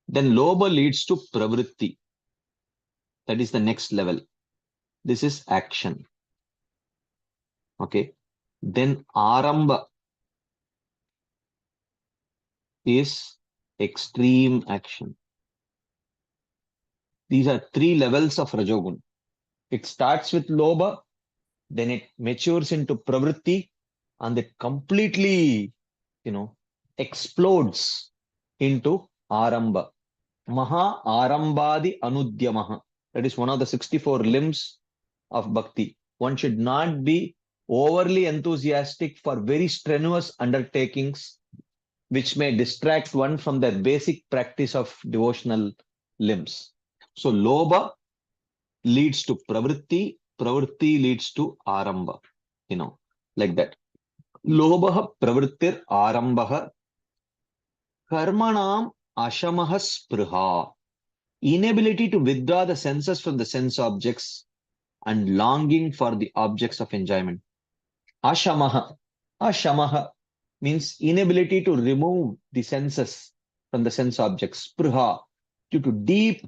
Then lobha leads to pravritti. That is the next level. This is action. Okay. Then arambha is extreme action. These are 3 levels of rajogun. It starts with lobha, then it matures into pravritti, and it completely, explodes into arambha. Maha arambadi anudyamaha. That is one of the 64 limbs of bhakti. One should not be overly enthusiastic for very strenuous undertakings, which may distract one from their basic practice of devotional limbs. So lobha leads to pravritti, pravritti leads to arambha, like that. Lobha pravrittir arambha Karmanam ashamaha spruha. Inability to withdraw the senses from the sense objects and longing for the objects of enjoyment. Ashamaha. Ashamaha means inability to remove the senses from the sense objects. Spruha, due to deep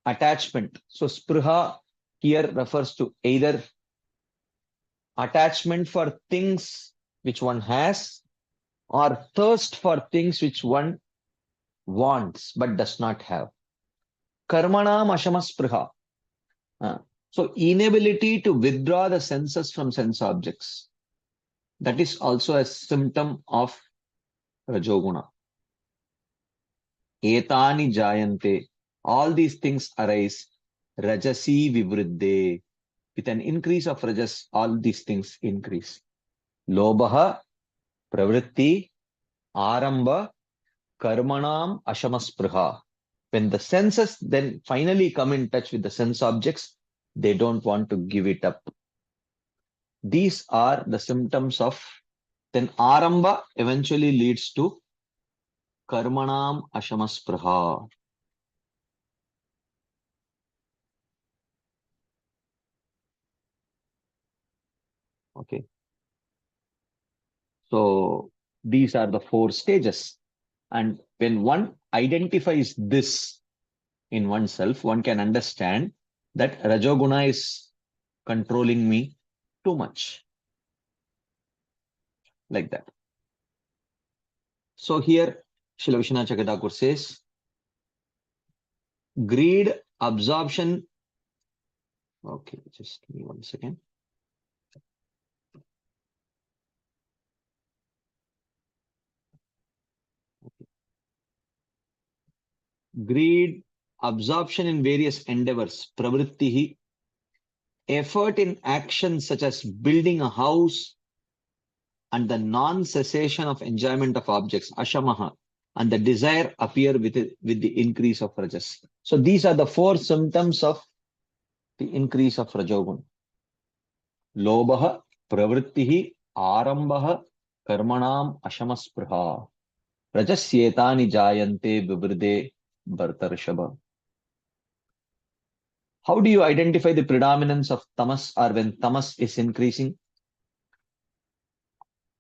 attachment. So spruha here refers to either attachment for things which one has or thirst for things which one wants but does not have. Karmanam ashama spruha. So inability to withdraw the senses from sense objects. That is also a symptom of Rajoguna. Etani jayante. All these things arise. Rajasi vivruddhe. With an increase of rajas, all these things increase. Lobha, pravritti, aramba, karmanam, ashamaspruha. When the senses then finally come in touch with the sense objects, they don't want to give it up. These are the symptoms of, then aramba eventually leads to karmanam ashamaspruha. Okay. So these are the 4 stages. And when one identifies this in oneself, one can understand that Rajoguna is controlling me too much. Like that. So here, Srila Vishwanath Chakravarti Thakur says, greed, absorption. Okay, just give me 1 second. Okay. Greed, absorption in various endeavors, pravrittihi, effort in actions such as building a house, and the non-cessation of enjoyment of objects, ashamaha, and the desire appear with the increase of rajas. So these are the 4 symptoms of the increase of Rajoguna. Lobha, pravrittihi, arambaha, karmanam, ashamaspruha. Rajasyetani jayante vivrude bhartarshaba. How do you identify the predominance of tamas or when tamas is increasing?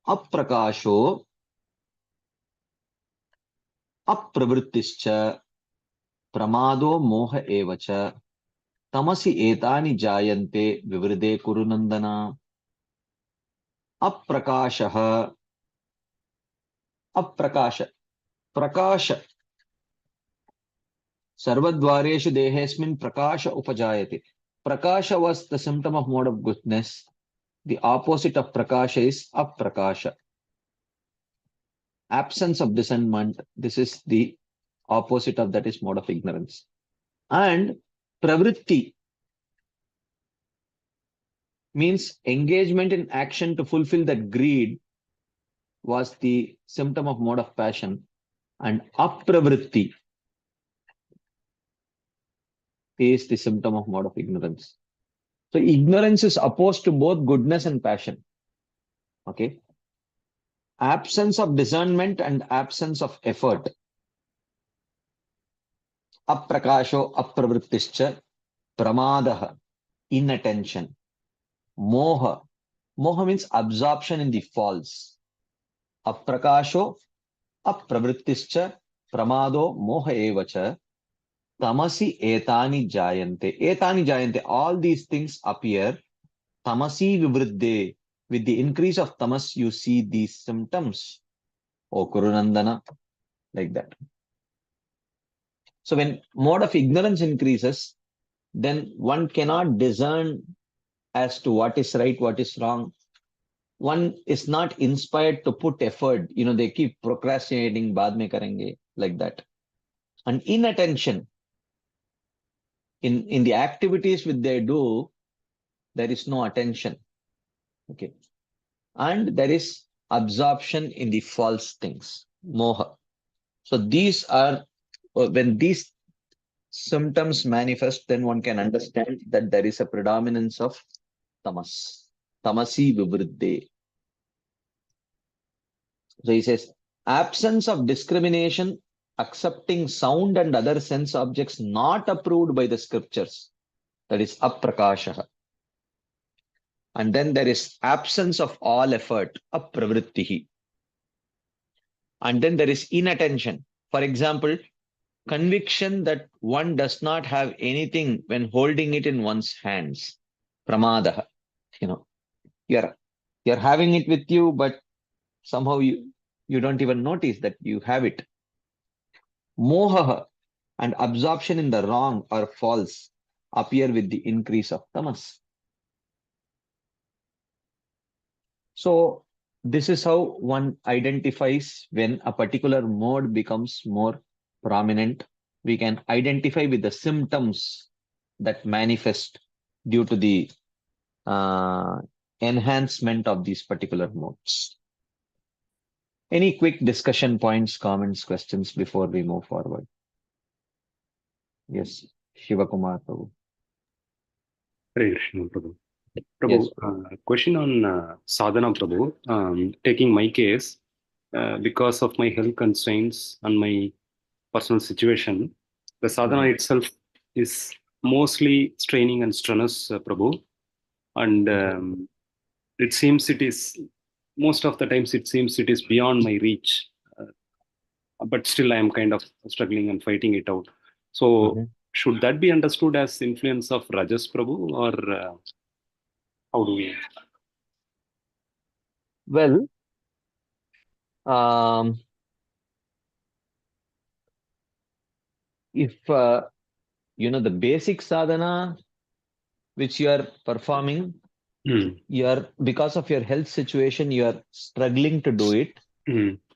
Aprakasho, apravrittischa, pramado moha evacha, tamasi etani jayante vivrude kurunandana. Aprakashaha, aprakasha, prakasha. Sarvadvareshu dehesmin prakasha upajayate. Prakasha was the symptom of mode of goodness. The opposite of prakasha is aprakasha. Absence of discernment. This is the opposite of that is mode of ignorance. And pravritti means engagement in action to fulfill that greed was the symptom of mode of passion. And apravritti is the symptom of mode of ignorance. So ignorance is opposed to both goodness and passion. Okay. Absence of discernment and absence of effort. Aprakasho apravrittischa, pramadaha, inattention. Moha. Moha means absorption in the false. Aprakasho apravrittischa, pramado moha evacha, tamasi etani jayante. Etani jayante. All these things appear. Tamasi vivruddhe. With the increase of tamas, you see these symptoms. O Kurunandana. Like that. So when mode of ignorance increases, then one cannot discern as to what is right, what is wrong. One is not inspired to put effort. You know, they keep procrastinating, baad mein karenge, like that. And inattention. In the activities which they do, there is no attention. Okay. And there is absorption in the false things. Moha. So these are, when these symptoms manifest, then one can understand that there is a predominance of tamas. Tamasi vivruddhe. So he says, absence of discrimination, accepting sound and other sense objects not approved by the scriptures. That is aprakasha. And then there is absence of all effort, apravrittihi. And then there is inattention. For example, conviction that one does not have anything when holding it in one's hands. Pramadaha. You're having it with you, but somehow you don't even notice that you have it. Moha and absorption in the wrong or false appear with the increase of tamas. So this is how one identifies when a particular mode becomes more prominent. We can identify with the symptoms that manifest due to the enhancement of these particular modes. Any quick discussion points, comments, questions before we move forward? Yes, Shivakumar Prabhu. Hare Krishna, Prabhu. Prabhu, Yes. Question on sadhana, Prabhu. Taking my case, because of my health constraints and my personal situation, the sadhana itself is mostly straining and strenuous, Prabhu. And it seems it is, most of the times it seems it is beyond my reach. But still I am kind of struggling and fighting it out. So should that be understood as influence of Rajas, Prabhu, or how do we? Well, if the basic sadhana which you are performing, because of your health situation, you are struggling to do it.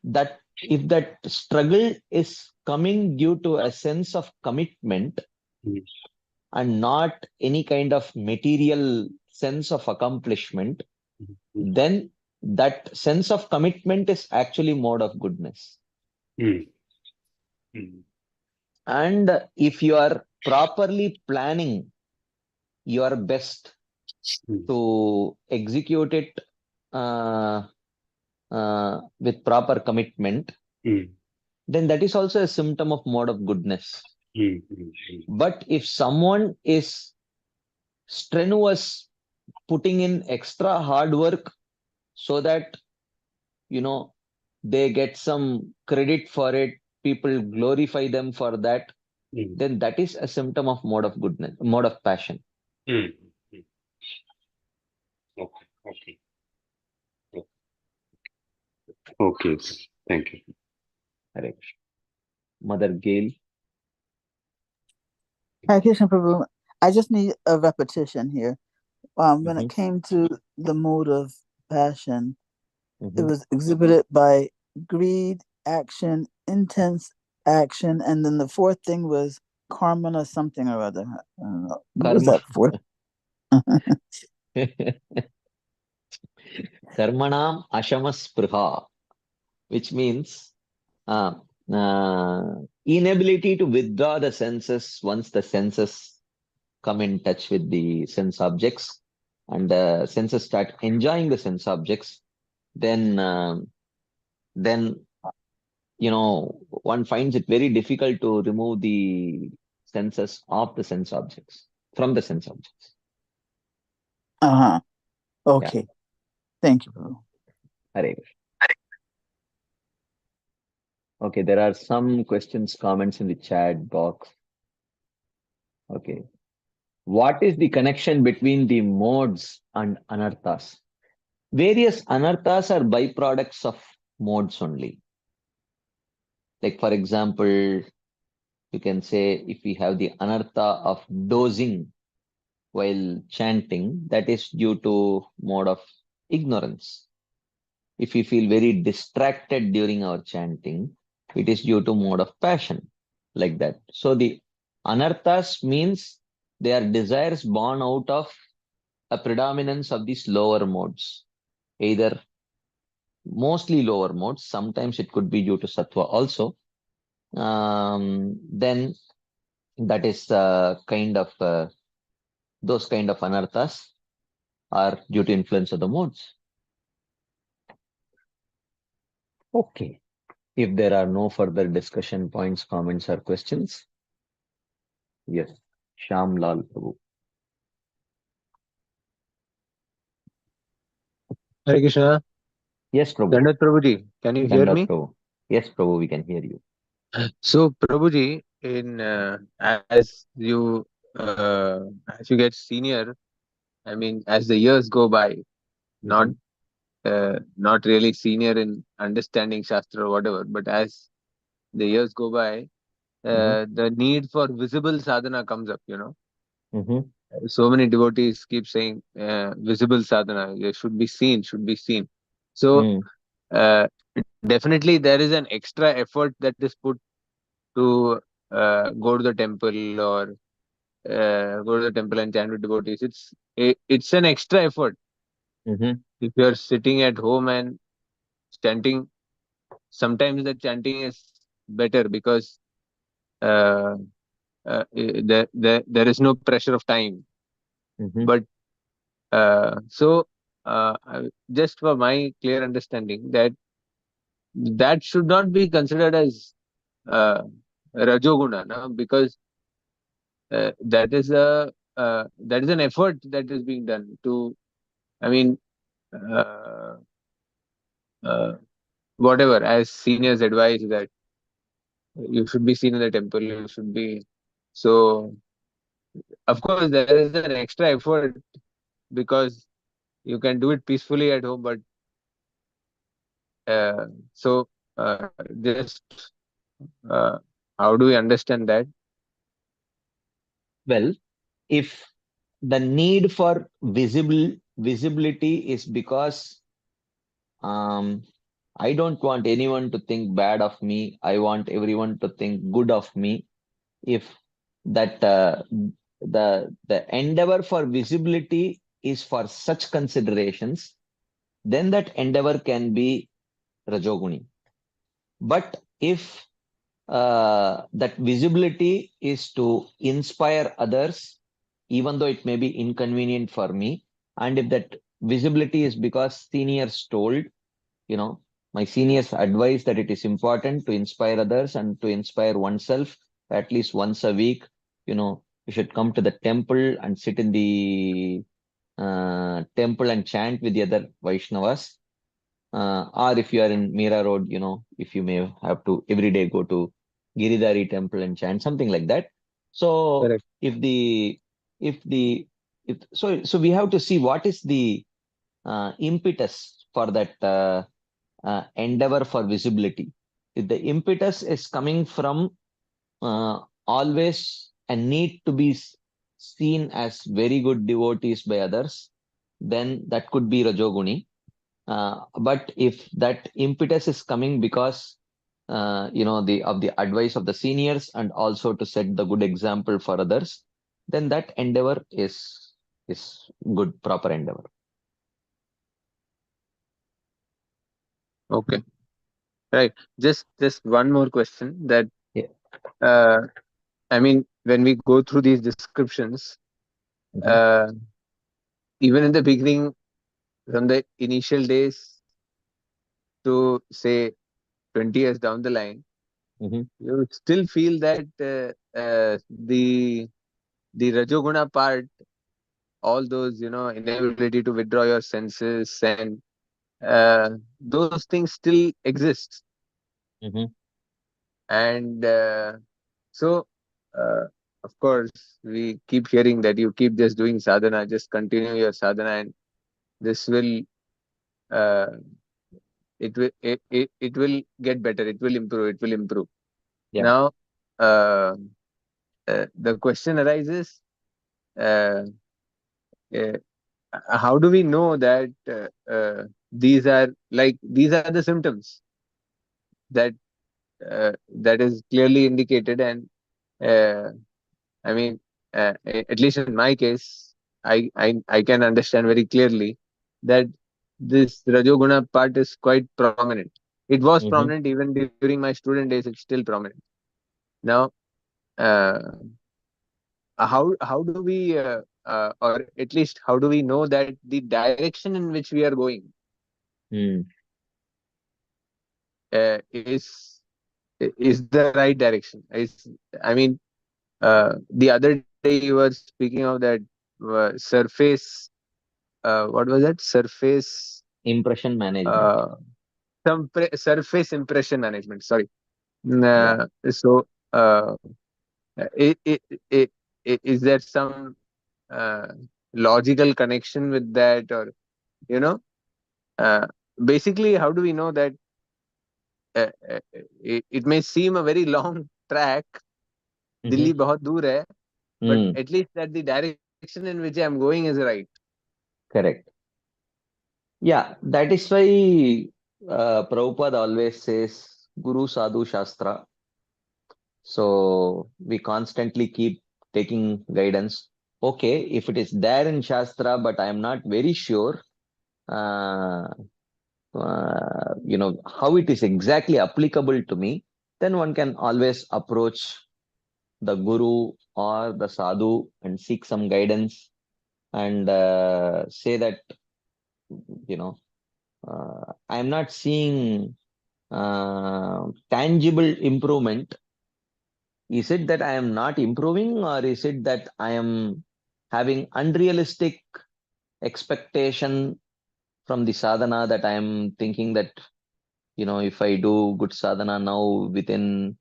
That if that struggle is coming due to a sense of commitment and not any kind of material sense of accomplishment, then that sense of commitment is actually mode of goodness. And if you are properly planning your best to execute it with proper commitment, then that is also a symptom of mode of goodness. But if someone is strenuous, putting in extra hard work so that they get some credit for it, people glorify them for that, then that is a symptom of mode of goodness, mode of passion. Okay. Thank you. Hare Krishna. Mother Gail. Hare Krishna Prabhu, I just need a repetition here. When it came to the mode of passion, it was exhibited by greed, action, intense action, and then the fourth thing was karma or something or other. I don't know. What was that fourth? Karmanam ashamaspriha, which means inability to withdraw the senses once the senses come in touch with the sense objects and the senses start enjoying the sense objects, then one finds it very difficult to remove the senses of the sense objects from the sense objects. Okay. Yeah. Thank you, Prabhu. Hare. Okay, there are some questions, comments in the chat box. Okay. What is the connection between the modes and anarthas? Various anarthas are byproducts of modes only. Like, for example, you can say if we have the anartha of dozing while chanting, that is due to mode of ignorance. If we feel very distracted during our chanting, it is due to mode of passion, like that. So the anarthas means they are desires born out of a predominance of these lower modes, either mostly lower modes. Sometimes it could be due to sattva also. Then that is those kind of anarthas are due to influence of the modes. Okay. If there are no further discussion points, comments, or questions, yes, Shyam Lal Prabhu. Hare Krishna. Yes, Prabhu. Dandat Prabhuji, can you hear Dandat me? Prabhu. Yes, Prabhu, we can hear you. So, Prabhuji, as you get senior, I mean, as the years go by, not not really senior in understanding Shastra or whatever, but as the years go by, the need for visible sadhana comes up. So many devotees keep saying visible sadhana, they should be seen, should be seen. So, uh, definitely there is an extra effort that is put to go to the temple or go to the temple and chant with devotees. It's an extra effort. If you're sitting at home and chanting, sometimes the chanting is better because uh, there is no pressure of time. But just for my clear understanding, that should not be considered as rajoguna, no? Because that is an effort that is being done to, I mean, uh, uh, whatever, as seniors advise that you should be seen in the temple, you should be. So, of course, there is an extra effort because you can do it peacefully at home, but uh, so just how do we understand that? Well, if the need for visibility is because I don't want anyone to think bad of me, I want everyone to think good of me. If that the endeavor for visibility is for such considerations, then that endeavor can be Rajoguni. But if that visibility is to inspire others, even though it may be inconvenient for me, and if that visibility is because seniors told, my seniors advise that it is important to inspire others and to inspire oneself at least once a week. You should come to the temple and sit in the temple and chant with the other Vaishnavas. Or if you are in Mira Road, if you may have to every day go to Giridhari temple and chant, something like that. So Correct. so we have to see what is the impetus for that endeavor for visibility. If the impetus is coming from always a need to be seen as very good devotees by others, then that could be Rajoguni. But if that impetus is coming because the advice of the seniors and also to set the good example for others, then that endeavor is good, proper endeavor. Okay, right. Just one more question that Yeah. I mean, when we go through these descriptions, even in the beginning, from the initial days to say 20 years down the line, you still feel that the Rajoguna part, all those, inability to withdraw your senses and those things still exist. And so, of course, we keep hearing that you keep just doing sadhana, just continue your sadhana, and this will, uh, it will get better. It will improve. It will improve. Yeah. Now, the question arises: uh, uh, how do we know that these are the symptoms that that is clearly indicated? And I mean, at least in my case, I can understand very clearly that this Rajoguna part is quite prominent. It was prominent even during my student days. It's still prominent. Now, how do we, or at least how do we know that the direction in which we are going? is the right direction. I mean, the other day you were speaking of that surface. What was that? Surface. Impression management. Surface impression management. Sorry. Yeah. So, i- i- i- is there some logical connection with that, or you know, uh, basically, how do we know that it may seem a very long track, Delhi Mhm. बहुत दूर है, but Mm, at least that the direction in which I'm going is right. correct. Yeah, that is why Prabhupada always says Guru Sadhu Shastra. So we constantly keep taking guidance. Okay, if it is there in Shastra, but I am not very sure, uh, how it is exactly applicable to me, then one can always approach the Guru or the Sadhu and seek some guidance and say that, I am not seeing tangible improvement. Is it that I am not improving, or is it that I am having unrealistic expectation from the sadhana, that I am thinking that, if I do good sadhana now, within,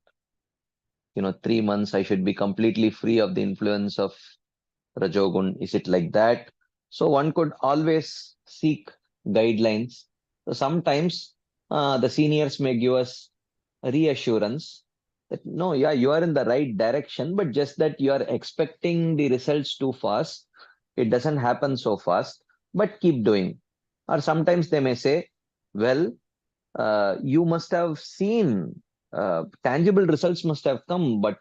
3 months, I should be completely free of the influence of Rajogun. Is it like that? So one could always seek guidelines. So sometimes the seniors may give us reassurance that no, yeah, you are in the right direction, but just that you are expecting the results too fast. It doesn't happen so fast, but keep doing. Or sometimes they may say, well, you must have seen tangible results must have come, but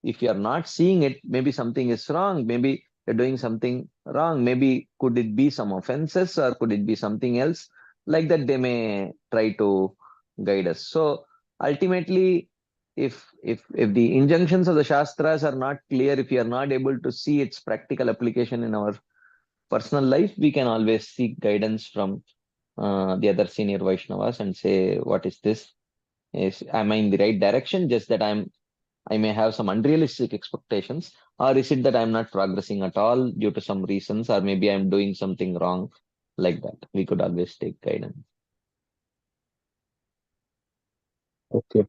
if you are not seeing it, maybe something is wrong. Maybe you're doing something wrong. Maybe could it be some offenses, or could it be something else? Like that, they may try to guide us. So ultimately, if the injunctions of the Shastras are not clear, if you are not able to see its practical application in our personal life, we can always seek guidance from the other senior Vaishnavas and say, what is this? Am I in the right direction? Just that I may have some unrealistic expectations, or is it that I'm not progressing at all due to some reasons, or maybe I'm doing something wrong? Like that, we could always take guidance. Okay.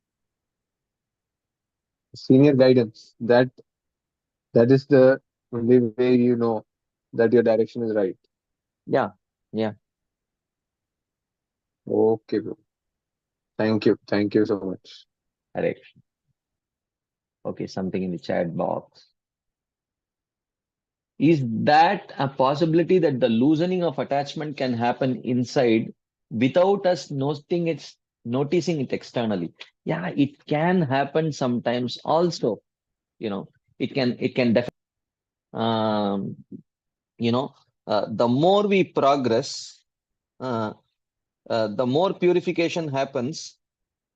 Senior guidance. That is the only way you know that your direction is right. Yeah, Okay, bro. Thank you. Thank you so much. correct. Okay, something in the chat box. Is that a possibility that the loosening of attachment can happen inside without us noticing it externally? Yeah, it can happen sometimes also. It can definitely. The more we progress, uh, the more purification happens,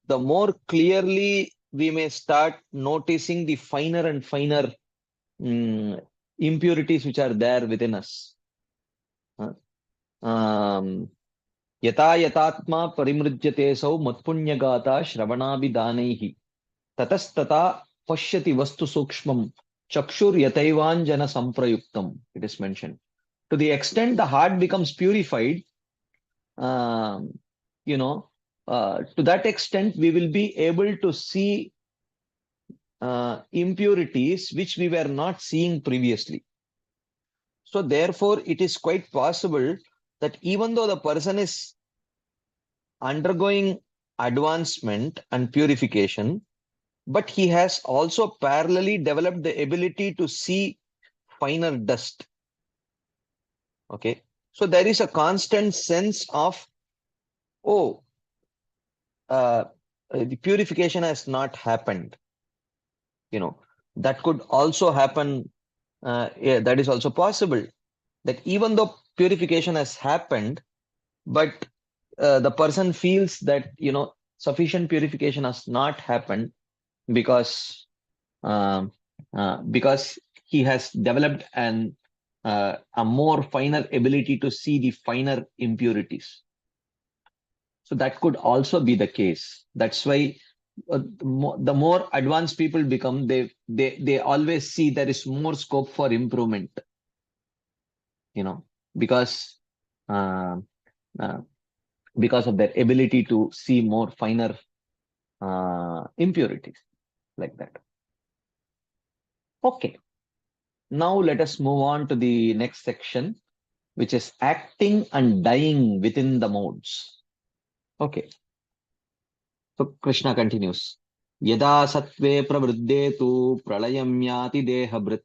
the more clearly we may start noticing the finer and finer impurities which are there within us. यथा यथात्मा परिमृज्यते सौ मत्पुण्यगाता श्रवणाभिदानैः ततस्तथा पश्यति वस्तु सूक्ष्मं चक्षुर्यथैवाञ्जन संप्रयुक्तम्. It is mentioned. To the extent the heart becomes purified, to that extent we will be able to see impurities which we were not seeing previously. So therefore, it is quite possible that even though the person is undergoing advancement and purification, but he has also parallelly developed the ability to see finer dust. Okay. So there is a constant sense of, the purification has not happened. That could also happen. That is also possible, that even though purification has happened, but the person feels that, sufficient purification has not happened because he has developed a more finer ability to see the finer impurities. So that could also be the case. That's why the more advanced people become, they always see there is more scope for improvement, because uh, uh, because of their ability to see more finer impurities like that. Okay. Now let us move on to the next section, which is acting and dying within the modes. Okay. So Krishna continues. Yada sattve pravruddhe tu pralayam yati dehabrit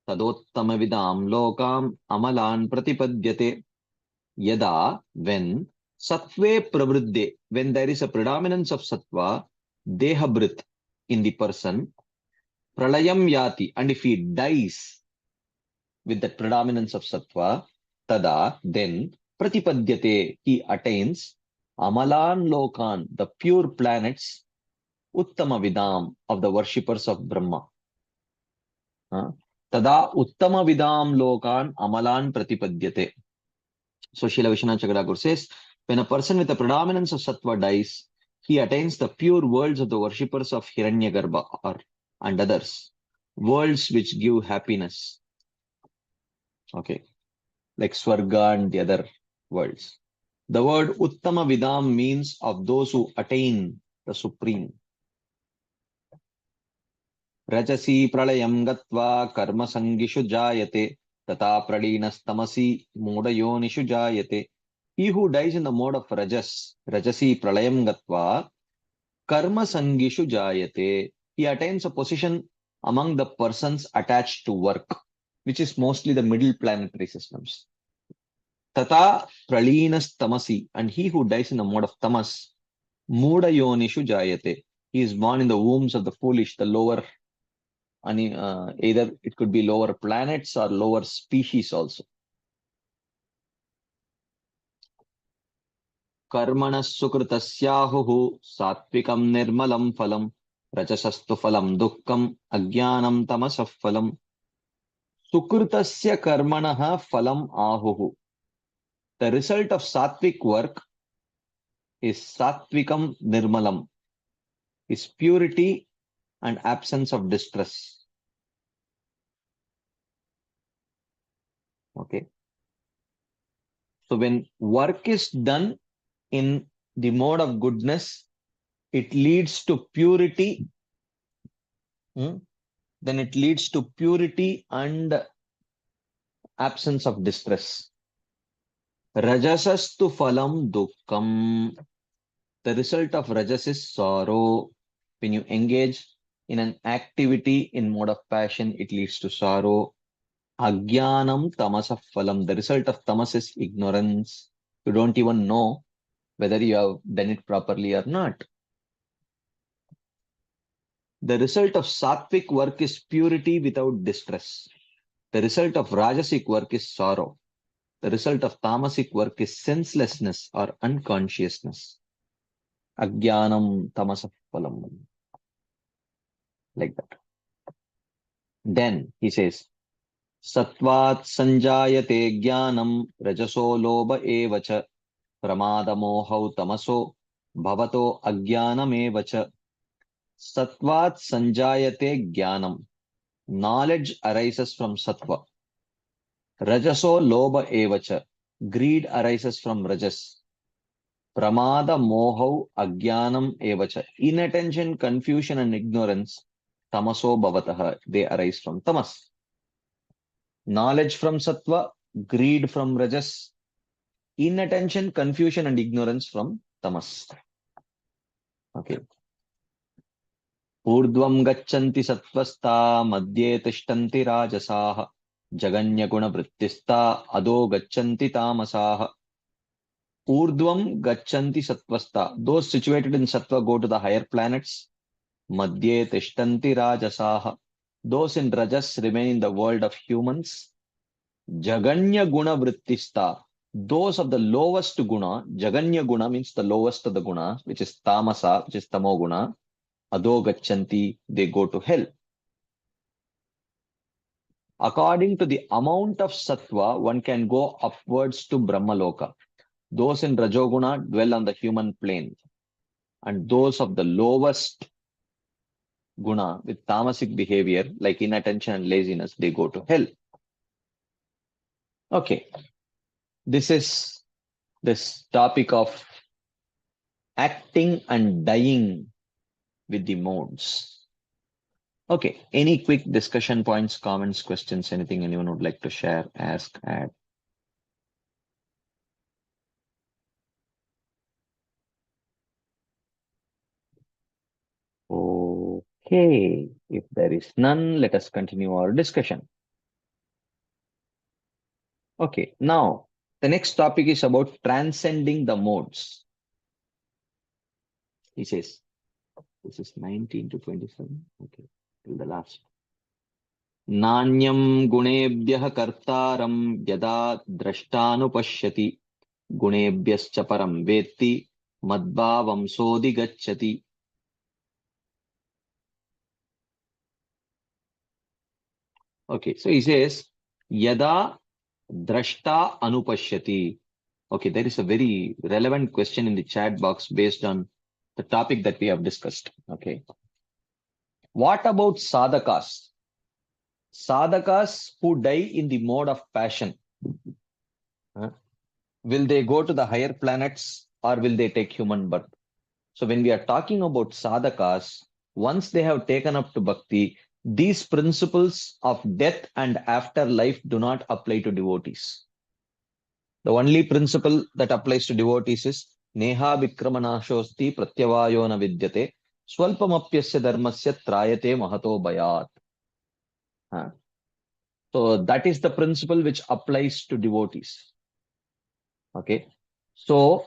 tadottama vidam lokam amalan pratipadyate. Yada, when sattve pravruddhe, when there is a predominance of sattva, dehabrit, in the person, pralayam yati, and if he dies with the predominance of sattva, tada, then pratipadyate, he attains amalan lokan, the pure planets, uttama vidam, of the worshippers of Brahma. Tada uttama vidam lokan amalan pratipadyate. So Srila Vishwanath Chakravarti says, when a person with a predominance of sattva dies, he attains the pure worlds of the worshippers of Hiranyagarbha and others, worlds which give happiness. Okay, like Swarga and the other worlds. The word Uttama Vidam means of those who attain the supreme. Rajasi pralayam gatva karma sangishu jayate tata praleenastamasi modayonishu jayate. He who dies in the mode of Rajas, Rajasi pralayam gatva karma sangishu jayate, he attains a position among the persons attached to work, which is mostly the middle planetary systems. Tata pralinas tamasi, and he who dies in the mode of tamas, muda yonishu jayate, he is born in the wombs of the foolish, the lower, either it could be lower planets or lower species also. Karmanas sukritasyahuhu satvikam nirmalam phalam rajasastu phalam dukkam ajnanam tamasah phalam. Sukritasya karmanaha phalam ahuhu. The result of sattvic work is satvikam nirmalam, is purity and absence of distress. Okay. So when work is done in the mode of goodness, it leads to purity. Then it leads to purity and absence of distress. Rajasastu phalam dukkam. The result of rajas is sorrow. When you engage in an activity in mode of passion, it leads to sorrow. Ajnanam tamasah phalam. The result of tamas is ignorance. You don't even know whether you have done it properly or not. The result of sattvic work is purity without distress. The result of rajasic work is sorrow. The result of tamasic work is senselessness or unconsciousness. Ajnanam tamasah phalam. Like that. Then he says, Sattvat sanjayate jnanam rajaso loba evacha pramada mohau tamaso bhavato ajnanam evacha. Sattvat sanjayate jnanam. Knowledge arises from sattva. Rajaso loba evacha. Greed arises from rajas. Pramada mohau ajnanam evacha. Inattention, confusion and ignorance, tamaso bhavatah, they arise from tamas. Knowledge from sattva, greed from rajas, inattention, confusion and ignorance from tamas. Okay. Urdvam gachanti sattvasta madhye tishtanti rajasaha jaganya guna vrittista ado gachanti tamasaha. Urdvam gachanti sattvasta. Those situated in sattva go to the higher planets. Madhye tishtanti rajasaha. Those in rajas remain in the world of humans. Jaganya guna vrittista. Those of the lowest guna, Jaganya guna means the lowest of the guna, which is tamasa, which is tamo guna. Ado gachanti, they go to hell. According to the amount of sattva, one can go upwards to Brahmaloka. Those in Rajoguna dwell on the human plane. And those of the lowest guna with tamasic behavior, like inattention and laziness, they go to hell. Okay. This is this topic of acting and dying with the modes. Okay. Any quick discussion points, comments, questions, anything anyone would like to share, ask, add? Okay. If there is none, let us continue our discussion. Okay. Now, the next topic is about transcending the modes. He says, this is 19 to 27. Okay. Till the last. नान्यं गुणेभ्यः कर्तारं यदा द्रष्टानुपश्यति गुणेभ्यश्च परं वेत्ति मद्भावं सोऽधिगच्छति. Okay, so he says yada drashta anupashyati. Okay, there is a very relevant question in the chat box based on the topic that we have discussed. Okay, what about sadhakas? Sadhakas who die in the mode of passion, will they go to the higher planets or will they take human birth? So when we are talking about sadhakas, once they have taken up to bhakti, these principles of death and afterlife do not apply to devotees. The only principle that applies to devotees is neha vikramanashosti pratyavayo na vidyate swalpamapyasya dharmasya trayate mahato bayat. So that is the principle which applies to devotees. Okay. So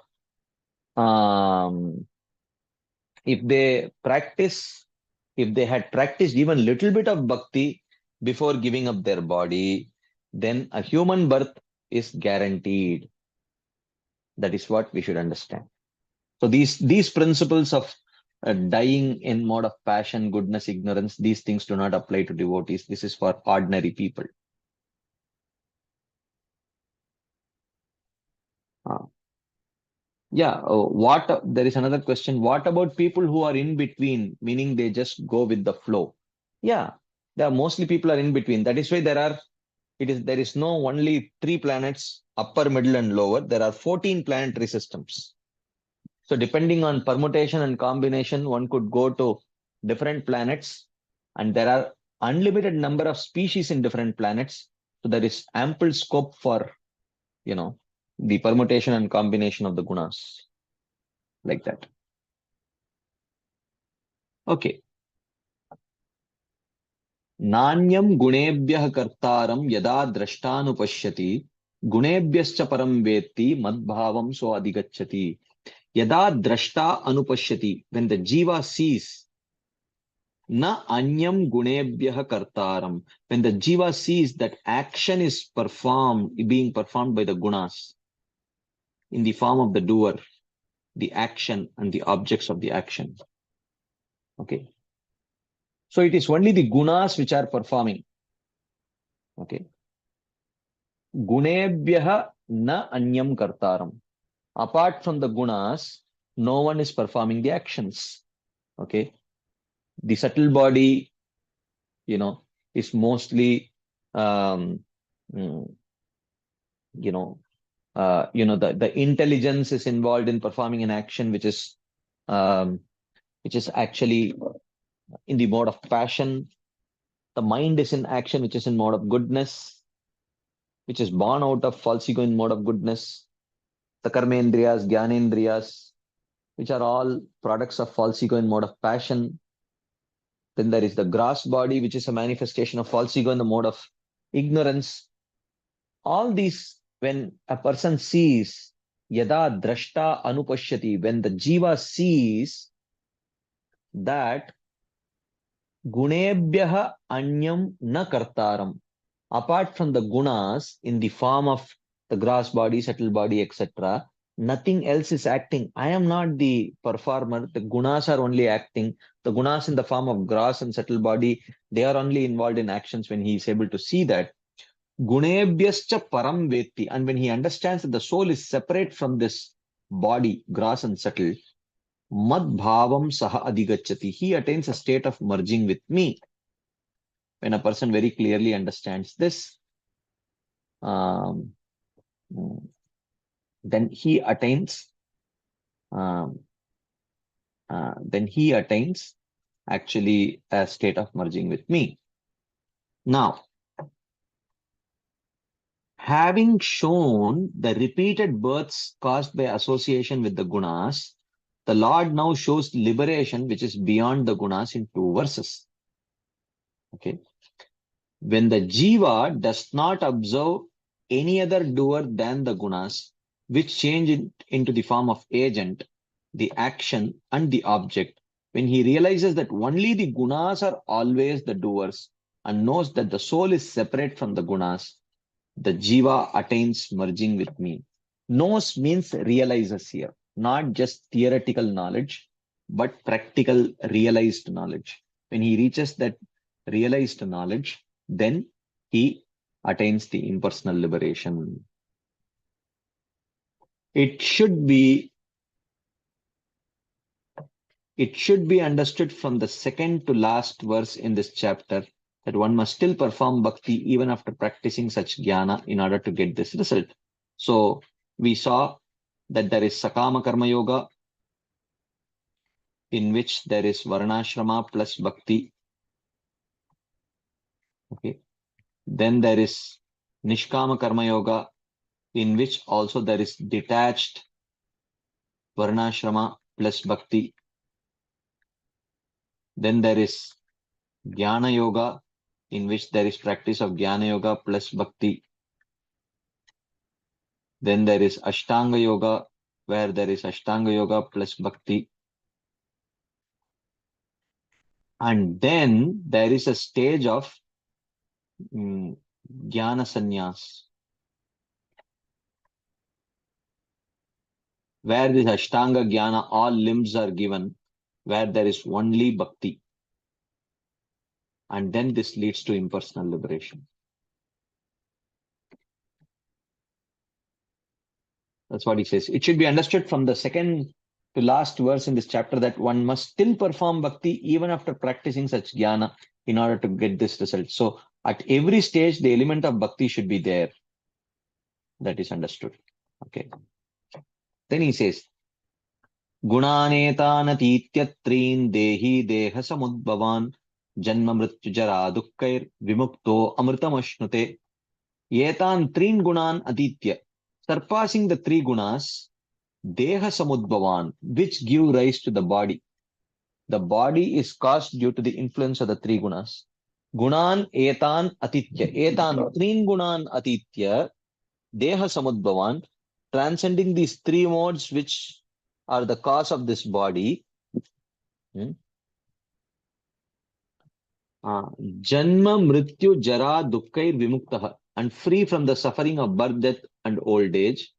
if they had practiced even little bit of bhakti before giving up their body, then a human birth is guaranteed. That is what we should understand. So these principles of dying in mode of passion, goodness, ignorance, these things do not apply to devotees. This is for ordinary people. Yeah, there is another question. What about people who are in between, meaning they just go with the flow? Yeah, there are mostly people are in between. That is why there is no only 3 planets, upper, middle, and lower. There are 14 planetary systems. So depending on permutation and combination, one could go to different planets, and there are unlimited number of species in different planets. So there is ample scope for, the permutation and combination of the gunas, like that. Okay. Nanyam gunebhyah kartaram yada drashtanupashyati gunebhyascha param vetti madbhavam so adhigacchati. Yada drashta anupashyati, when the jiva sees, na anyam gunebhyah kartaram, when the jiva sees that action is being performed by the gunas in the form of the doer, the action and the objects of the action. Okay. So it is only the gunas which are performing. Okay. Gunebhyaha na anyam kartaram. Apart from the gunas, no one is performing the actions. Okay. The subtle body, is mostly, the intelligence is involved in performing an action which is actually in the mode of passion. The mind is in action which is in mode of goodness, which is born out of false ego in mode of goodness. The karmendriyas, jnanendriyas, which are all products of false ego in mode of passion. Then there is the gross body, which is a manifestation of false ego in the mode of ignorance. All these, when a person sees, yada drashta anupashyati, when the jiva sees that gunebhyaha anyam na kartaram, apart from the gunas in the form of the gross body, subtle body, etc., nothing else is acting. I am not the performer. The gunas are only acting. The gunas in the form of gross and subtle body, they are only involved in actions. When he is able to see that, Gunebhyascha param vetti. And when he understands that the soul is separate from this body, gross and subtle, mad bhavam saha adhigacchati. He attains a state of merging with me. When a person very clearly understands this, then he attains actually a state of merging with me. Now, having shown the repeated births caused by association with the gunas, the Lord now shows liberation which is beyond the gunas in 2 verses. Okay. When the jiva does not observe any other doer than the gunas, which change it into the form of agent, the action and the object, when he realizes that only the gunas are always the doers and knows that the soul is separate from the gunas, the jiva attains merging with me. Knows means realizes here, not just theoretical knowledge, but practical realized knowledge. When he reaches that realized knowledge, then he attains the impersonal liberation. It should be understood from the second to last verse in this chapter that one must still perform bhakti even after practicing such jnana in order to get this result. So we saw that there is Sakama Karma Yoga, in which there is Varnashrama plus bhakti. Okay. Then there is Nishkama Karma Yoga, in which also there is detached Varnashrama plus bhakti. Then there is Jnana Yoga, in which there is practice of Jnana Yoga plus bhakti. Then there is Ashtanga Yoga, where there is Ashtanga Yoga plus bhakti. And then there is a stage of Jnana Sannyas, where this Ashtanga Jnana, all limbs are given, where there is only bhakti. And then this leads to impersonal liberation. That's what he says. It should be understood from the second to last verse in this chapter that one must still perform bhakti even after practicing such jnana in order to get this result. So at every stage, the element of bhakti should be there. That is understood. Okay. Then he says, Gunanetanatityatreen dehi deha samudbhavan janma mrityu jara dukkair vimukto amritamashnute yetan treen gunan aditya, surpassing the 3 gunas, deha samudbhavan, which give rise to the body. The body is caused due to the influence of the 3 gunas. Gunan etan atitya, etan 3 gunan atitya, deha samudbhavan, transcending these 3 modes which are the cause of this body. Janma mrityu jara dukkair vimuktaha, and free from the suffering of birth, death and old age.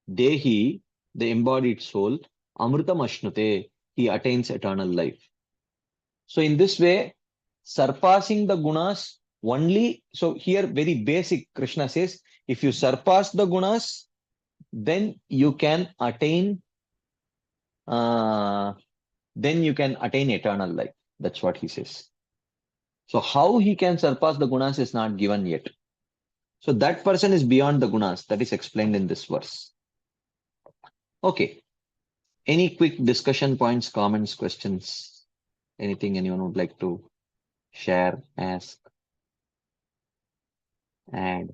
Dehi, the embodied soul, amritam ashnute, he attains eternal life. So in this way, surpassing the gunas only, so here very basic, Krishna says, if you surpass the gunas, then you can attain eternal life. That's what he says. So how he can surpass the gunas is not given yet. So that person is beyond the gunas. That is explained in this verse. Okay. Any quick discussion points, comments, questions? Anything anyone would like to share, ask, add?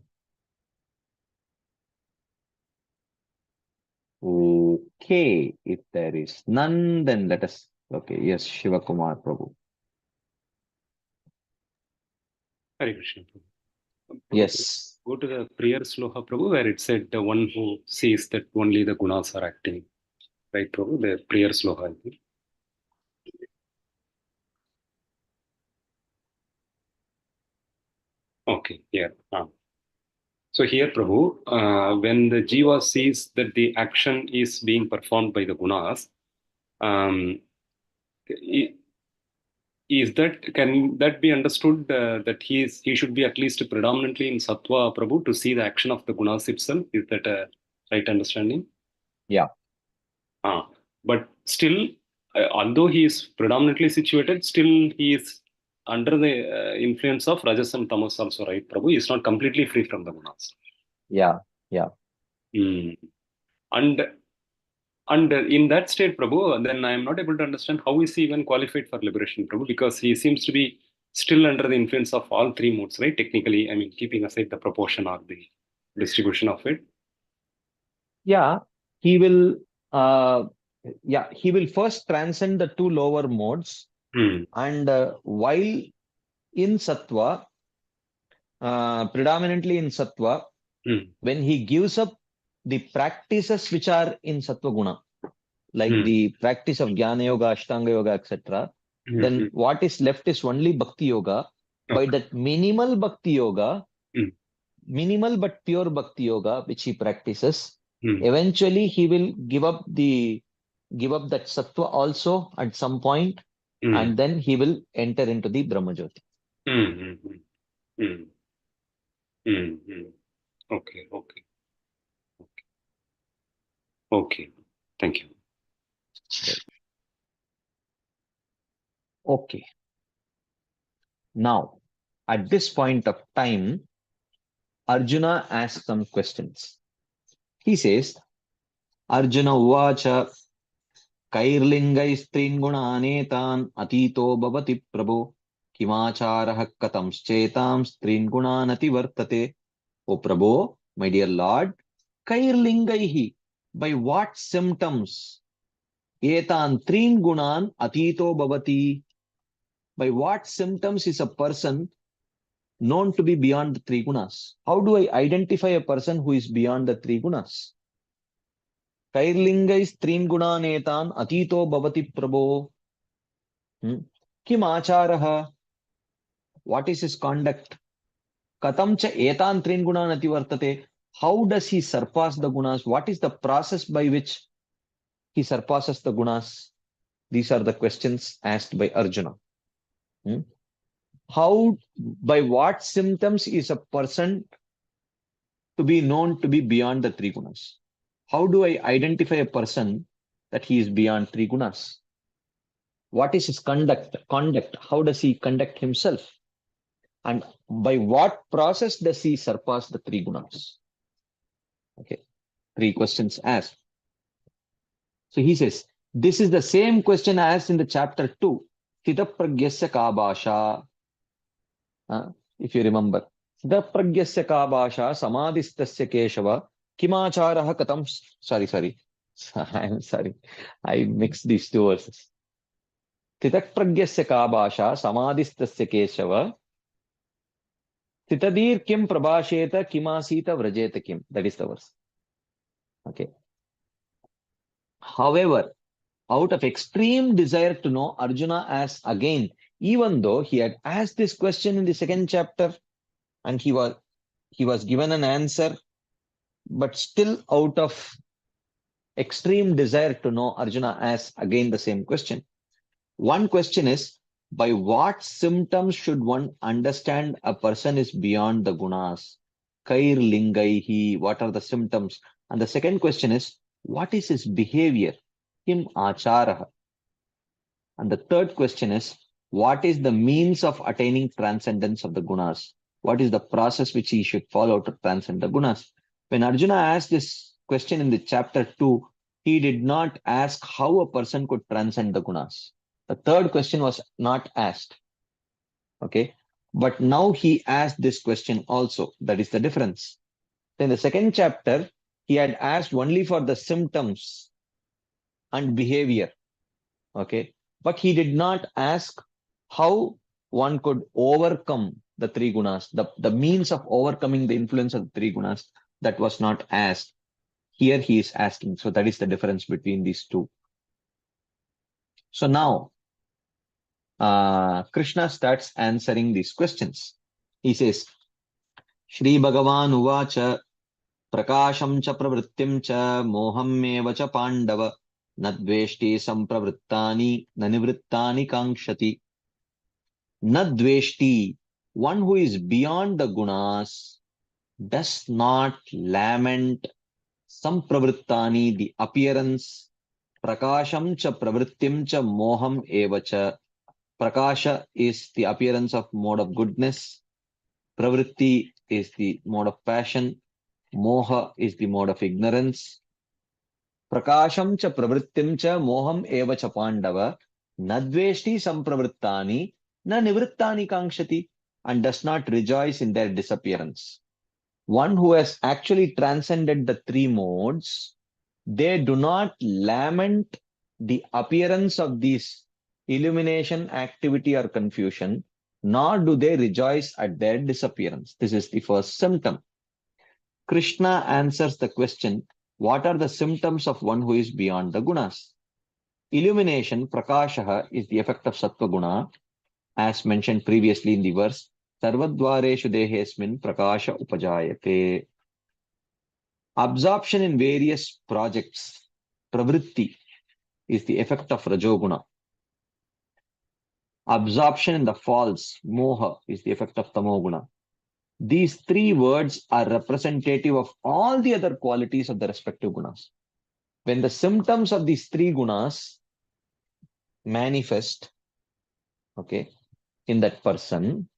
Okay. If there is none, then let us. Okay. Yes, Shivakumar Prabhu. Hare Krishna. Prabhu. Yes. Go to the prayer sloka, Prabhu, where it said the one who sees that only the gunas are acting. Right, Prabhu? The prayer sloka. Okay, yeah. So here, Prabhu, when the jiva sees that the action is being performed by the gunas, can that be understood that he should be at least predominantly in Sattva, Prabhu, to see the action of the gunas itself? Is that a right understanding? Yeah. But still, although he is predominantly situated, still he is under the influence of Rajas and Tamas also, right, Prabhu? He is not completely free from the gunas. Yeah. And in that state, Prabhu, then I am not able to understand how is he even qualified for liberation, Prabhu, because he seems to be still under the influence of all three modes, right? Technically, I mean, keeping aside the proportion or the distribution of it. Yeah, he will. He will first transcend the two lower modes, and while in Sattva, predominantly in Sattva, when he gives up the practices which are in Sattva Guna, like the practice of Jnana Yoga, Ashtanga Yoga, etc., then what is left is only Bhakti Yoga. By that minimal Bhakti Yoga, minimal but pure Bhakti Yoga, which he practices, eventually he will give up that Sattva also at some point, and then he will enter into the Brahmajyoti. Okay. Thank you. Okay. Now, at this point of time, Arjuna asks some questions. He says, Arjuna uvacha kairlingaistrīn gunanetan atito bhavati prabhu kimacharah katam chetam strin gunanati vartate. O Prabhu, my dear Lord, kairlingaihi, by what symptoms? Etan trin gunan atito bhavati. By what symptoms is a person known to be beyond the three gunas? How do I identify a person who is beyond the three gunas? Kairlingais trin gunanetan atito bhavati prabho. Kim acharaha? What is his conduct? Katam cha etan trin gunanati vartate. How does he surpass the gunas? What is the process by which he surpasses the gunas? These are the questions asked by Arjuna. How, by what symptoms is a person to be known to be beyond the three gunas? How do I identify a person that he is beyond three gunas? What is his conduct? How does he conduct himself? And by what process does he surpass the three gunas? Okay, three questions asked. So he says, this is the same question asked in the chapter 2, Sthitapragyasya ka bhasha. If you remember, Sthitapragyasya ka bhasha samadhistasya keshava kimacharah katam. Sorry. I'm sorry. I mixed these two verses. Sthitapragyasya ka bhasha samadhistasya keshava Sthitadir kim prabhasheta kimasita vrajeta kim. That is the verse. Okay. However, out of extreme desire to know, Arjuna asks again, even though he had asked this question in the second chapter and he was given an answer, but still out of extreme desire to know, Arjuna asks again the same question. One question is, by what symptoms should one understand a person is beyond the gunas? Kair lingaihi, what are the symptoms? And the second question is, what is his behavior? Kim acharaha. And the third question is, what is the means of attaining transcendence of the gunas? What is the process which he should follow to transcend the gunas? When Arjuna asked this question in the chapter 2, he did not ask how a person could transcend the gunas. The third question was not asked. Okay. But now he asked this question also. That is the difference. In the second chapter, he had asked only for the symptoms and behavior. Okay. But he did not ask how one could overcome the three gunas, the means of overcoming the influence of the three gunas. That was not asked. Here he is asking. So that is the difference between these two. So now, Krishna starts answering these questions. He says, Shri Bhagavan uvacha prakasham cha pravrittim cha moham meva cha pandava nadveshti sampravrittani nanivrittani kankshati. Na dveshti, one who is beyond the gunas, does not lament sampravrittani, the appearance, prakasham cha pravrittim cha moham evacha. Prakasha is the appearance of mode of goodness. Pravritti is the mode of passion. Moha is the mode of ignorance. Prakasham cha pravrittim cha moham eva cha pandava. Nadveshti sampravrittani na nivrittani kankshati, and does not rejoice in their disappearance. One who has actually transcended the three modes, they do not lament the appearance of these illumination, activity, or confusion, nor do they rejoice at their disappearance. This is the first symptom. Krishna answers the question, what are the symptoms of one who is beyond the gunas? Illumination, prakasha, is the effect of sattva guna, as mentioned previously in the verse, sarvadvareshu dehesmin prakasha upajayate. Absorption in various projects, pravritti, is the effect of rajoguna. Absorption in the false, moha, is the effect of tamoguna. These three words are representative of all the other qualities of the respective gunas. When the symptoms of these three gunas manifest, okay, in that person,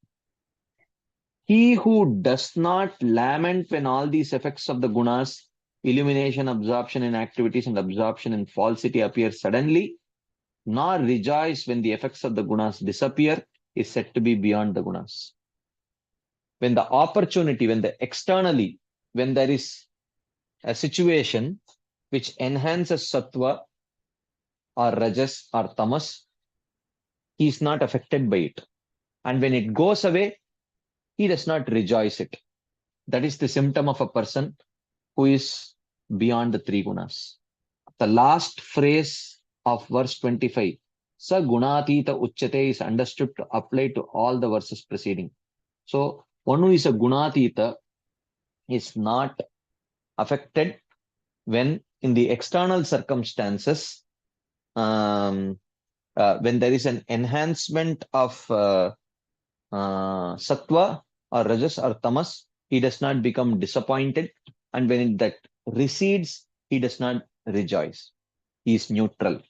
he who does not lament when all these effects of the gunas, illumination, absorption in activities, and absorption in falsity appear suddenly, nor rejoice when the effects of the gunas disappear, is said to be beyond the gunas. When the opportunity, when there is a situation which enhances sattva or rajas or tamas, he is not affected by it. And when it goes away, he does not rejoice it. That is the symptom of a person who is beyond the three gunas. The last phrase of verse 25, sa gunatita uchyate, is understood to apply to all the verses preceding. So one who is a gunatita is not affected when in the external circumstances, when there is an enhancement of sattva or rajas or tamas, he does not become disappointed, and when that recedes, he does not rejoice. He is neutral.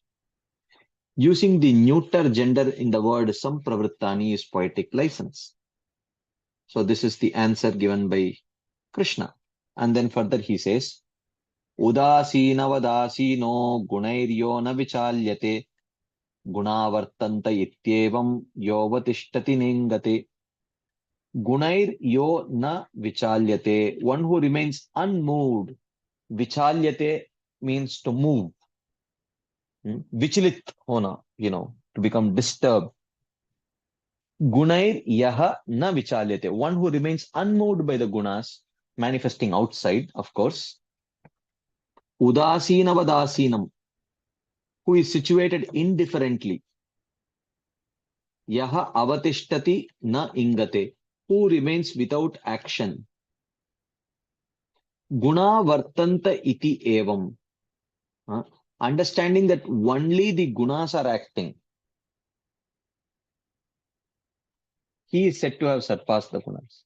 Using the neuter gender in the word sampravrittani is poetic license. So this is the answer given by Krishna. And then further he says, Udasina vadasino gunairyo na vichalyate gunavartanta ityevam yovatishtati ningate. Gunair yo na vichalyate, one who remains unmoved. Vichalyate means to move. Vichalit hona, to become disturbed. Gunair yaha na vichalyate, one who remains unmoved by the gunas, manifesting outside, of course. Udasina vadasinam, who is situated indifferently. Yaha avatishtati na ingate, who remains without action. Guna vartanta iti evam, understanding that only the gunas are acting. He is said to have surpassed the gunas.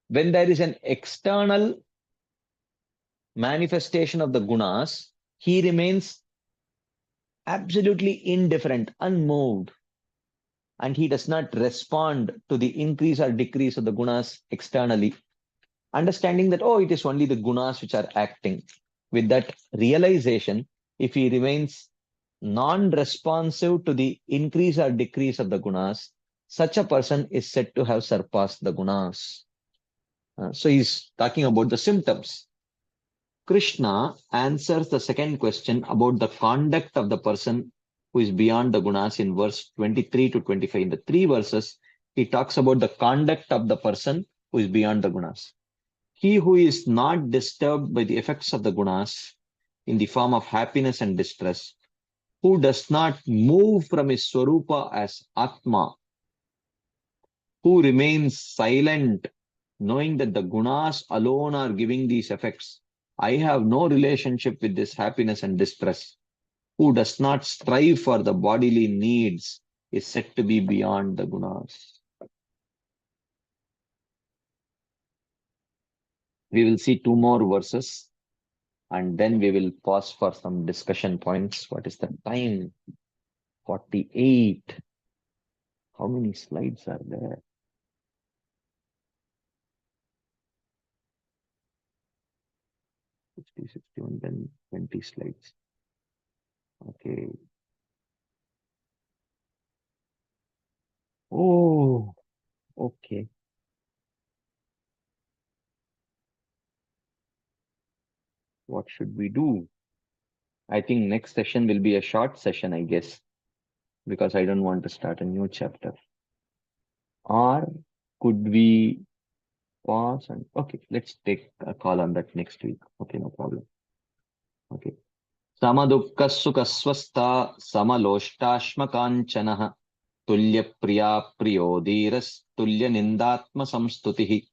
When there is an external manifestation of the gunas, he remains absolutely indifferent, unmoved, and he does not respond to the increase or decrease of the gunas externally, understanding that, it is only the gunas which are acting. With that realization, if he remains non-responsive to the increase or decrease of the gunas, such a person is said to have surpassed the gunas. So he's talking about the symptoms. Krishna answers the second question about the conduct of the person who is beyond the gunas in verse 23 to 25. In the three verses, he talks about the conduct of the person who is beyond the gunas. He who is not disturbed by the effects of the gunas in the form of happiness and distress, who does not move from his swarupa as Atma, who remains silent, knowing that the gunas alone are giving these effects. I have no relationship with this happiness and distress, who does not strive for the bodily needs, is said to be beyond the gunas. We will see 2 more verses and then we will pause for some discussion points. What is the time? 48. How many slides are there? 60, 61, then 20 slides. Okay. Oh, okay. What should we do? I think next session will be a short session, I guess, because I don't want to start a new chapter. Or could we pause and okay, let's take a call on that next week. Okay, no problem. Okay. Samadukka sukha swastha samaloshtasma kanchanaha tulya priya priyo dhiras tulya nindatma samstutihi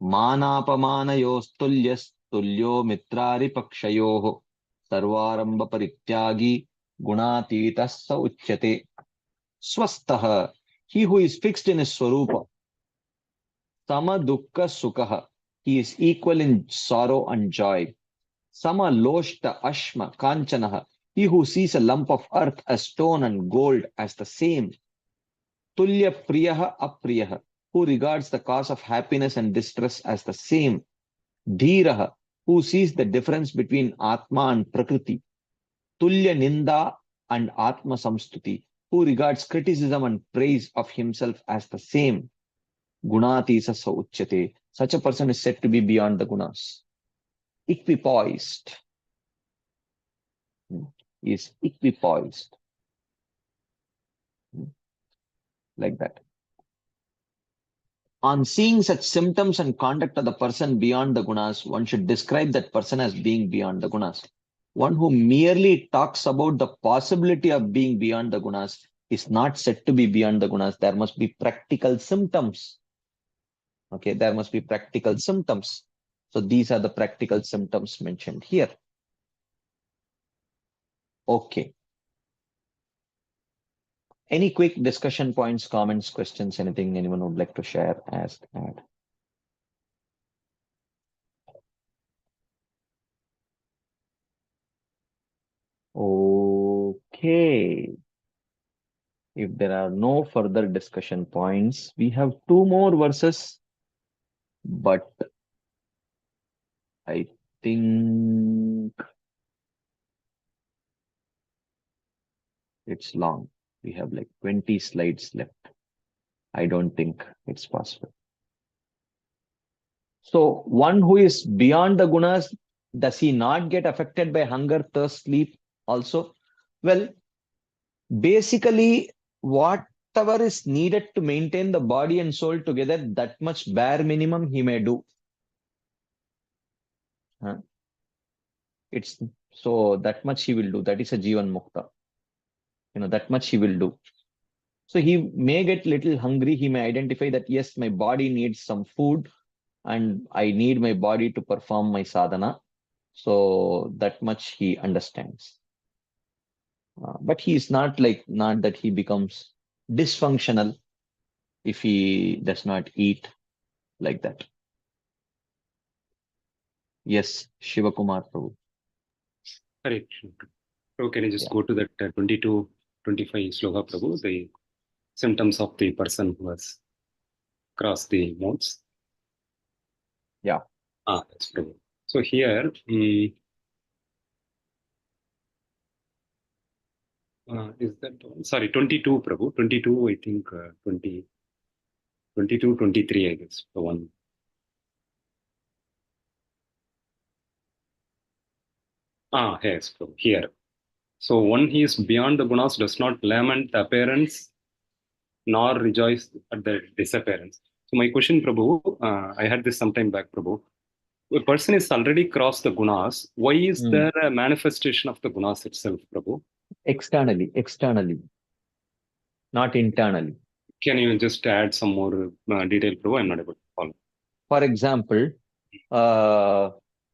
manapamanayost tulyas tulyo mitrari pakshayoho sarvaramba parityagi gunatitas sa uchyate. Swastha, he who is fixed in his swarupa. Sama dukkha sukha, he is equal in sorrow and joy. Sama loshta ashma kanchanaha, he who sees a lump of earth, a stone and gold as the same. Tulya priyaha apriyaha, who regards the cause of happiness and distress as the same. Dhiraha, who sees the difference between Atma and Prakriti. Tulya ninda and Atma samstuti, who regards criticism and praise of himself as the same. Gunatisa sa uchyate, such a person is said to be beyond the gunas. Equipoised. He is equipoised. Like that. On seeing such symptoms and conduct of the person beyond the gunas, one should describe that person as being beyond the gunas. One who merely talks about the possibility of being beyond the gunas is not said to be beyond the gunas. There must be practical symptoms. Okay, there must be practical symptoms. So these are the practical symptoms mentioned here. Okay. Any quick discussion points, comments, questions, anything anyone would like to share, ask, add? Okay. If there are no further discussion points, we have 2 more verses, but I think it's long. We have like 20 slides left. I don't think it's possible. So one who is beyond the gunas, does he not get affected by hunger, thirst, sleep also? Well, basically, whatever is needed to maintain the body and soul together, that much bare minimum he may do. It's so that much he will do. That is a Jivan Mukta. That much he will do. So he may get little hungry. He may identify that, yes, my body needs some food and I need my body to perform my sadhana. So that much he understands. But he is not that he becomes dysfunctional if he does not eat like that. Yes, Shivakumar Prabhu. Correct. So can you just go to that 22, 25 sloka, Prabhu, the symptoms of the person who has crossed the modes? Yeah. That's Prabhu. So here, is that one? Sorry, 22, Prabhu. 22, I think 22, 23, I guess, the one. Yes, Prabhu, here. So one he is beyond the gunas does not lament the appearance nor rejoice at the disappearance. So my question, Prabhu, I had this sometime back, Prabhu. A person is already crossed the gunas. Why is there a manifestation of the gunas itself, Prabhu? Externally, not internally. Can you just add some more detail, Prabhu? I'm not able to follow. For example,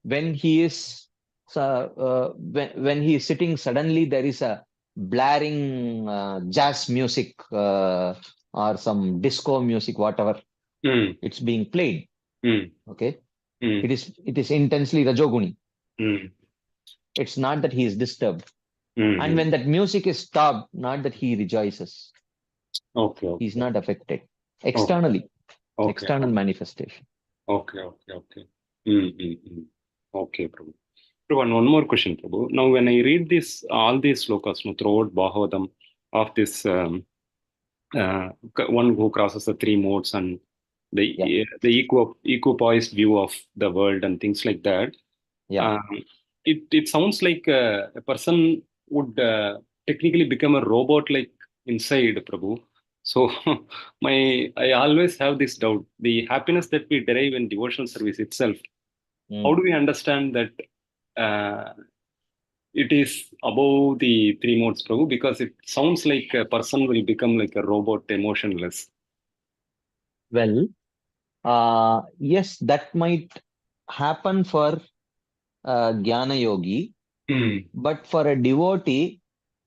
when he is when he is sitting, suddenly there is a blaring jazz music or some disco music, whatever. It's being played. Okay. Mm. It is intensely Rajoguni. Mm. It's not that he is disturbed. Mm. And when that music is stopped, not that he rejoices. Okay. Okay. He's not affected. Externally, Okay. external manifestation. Okay. Okay, Prabhu. Prabhu, and one more question, Prabhu. Now, when I read this, all these slokas throughout Bhagavatam of this one who crosses the three modes and the equipoised view of the world and things like that. Yeah. It sounds like a person would technically become a robot like inside, Prabhu. So I always have this doubt. The happiness that we derive in devotional service itself, how do we understand that it is above the three modes, Prabhu? Because it sounds like a person will become like a robot, emotionless. Well, yes, that might happen for Jnana Yogi, but for a devotee,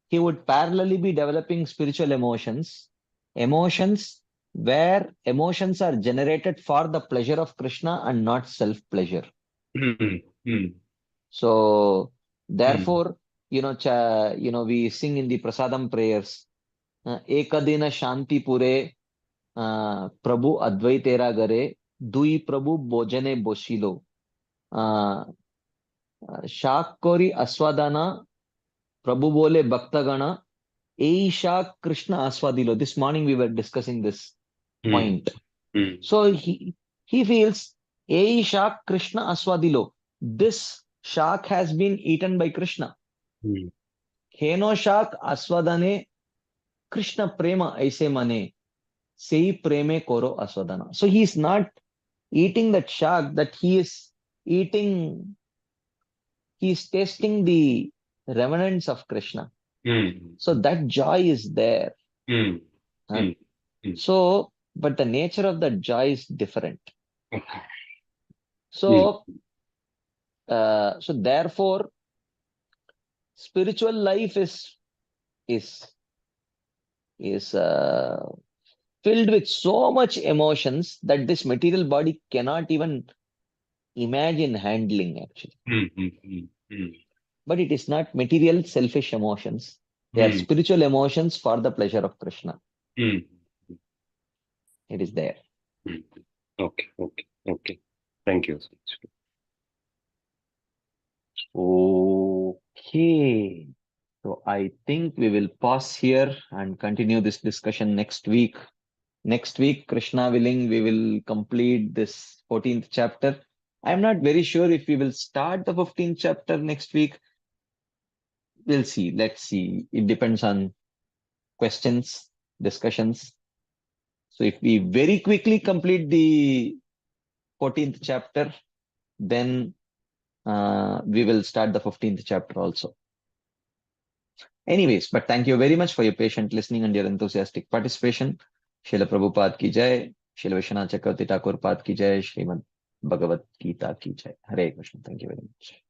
he would parallelly be developing spiritual emotions where emotions are generated for the pleasure of Krishna and not self-pleasure. So, therefore, we sing in the Prasadam prayers, Ekadina Shanti Pure, Prabhu Advaitera Gare, Dui Prabhu Bojane Boshilo, Shakkori Aswadana, Prabhu Bole Bhaktagana, Eisha Krishna Aswadilo. This morning we were discussing this point. So he feels Eisha Krishna Aswadilo. This shark has been eaten by Krishna. Heno shark Aswadane Krishna Prema Aise Mane. Sei Preme Koro Aswadana. So he is not eating that shark, that he is eating, he is tasting the remnants of Krishna. So that joy is there. So, but the nature of that joy is different. So, so therefore, spiritual life is filled with so much emotions that this material body cannot even imagine handling actually. But it is not material selfish emotions. They are spiritual emotions for the pleasure of Krishna. It is there. Okay. Thank you so much. Okay. So I think we will pause here and continue this discussion next week. Next week, Krishna willing, we will complete this 14th chapter. I'm not very sure if we will start the 15th chapter next week. We'll see. Let's see. It depends on questions, discussions. So if we very quickly complete the 14th chapter, then we will start the 15th chapter also. Anyways, but thank you very much for your patient listening and your enthusiastic participation. Srila Prabhupada ki jai, Srila Vishwanath Chakravarti Thakur Pad ki jai, Srimad Bhagavad Gita ki jai. Hare Krishna. Thank you very much.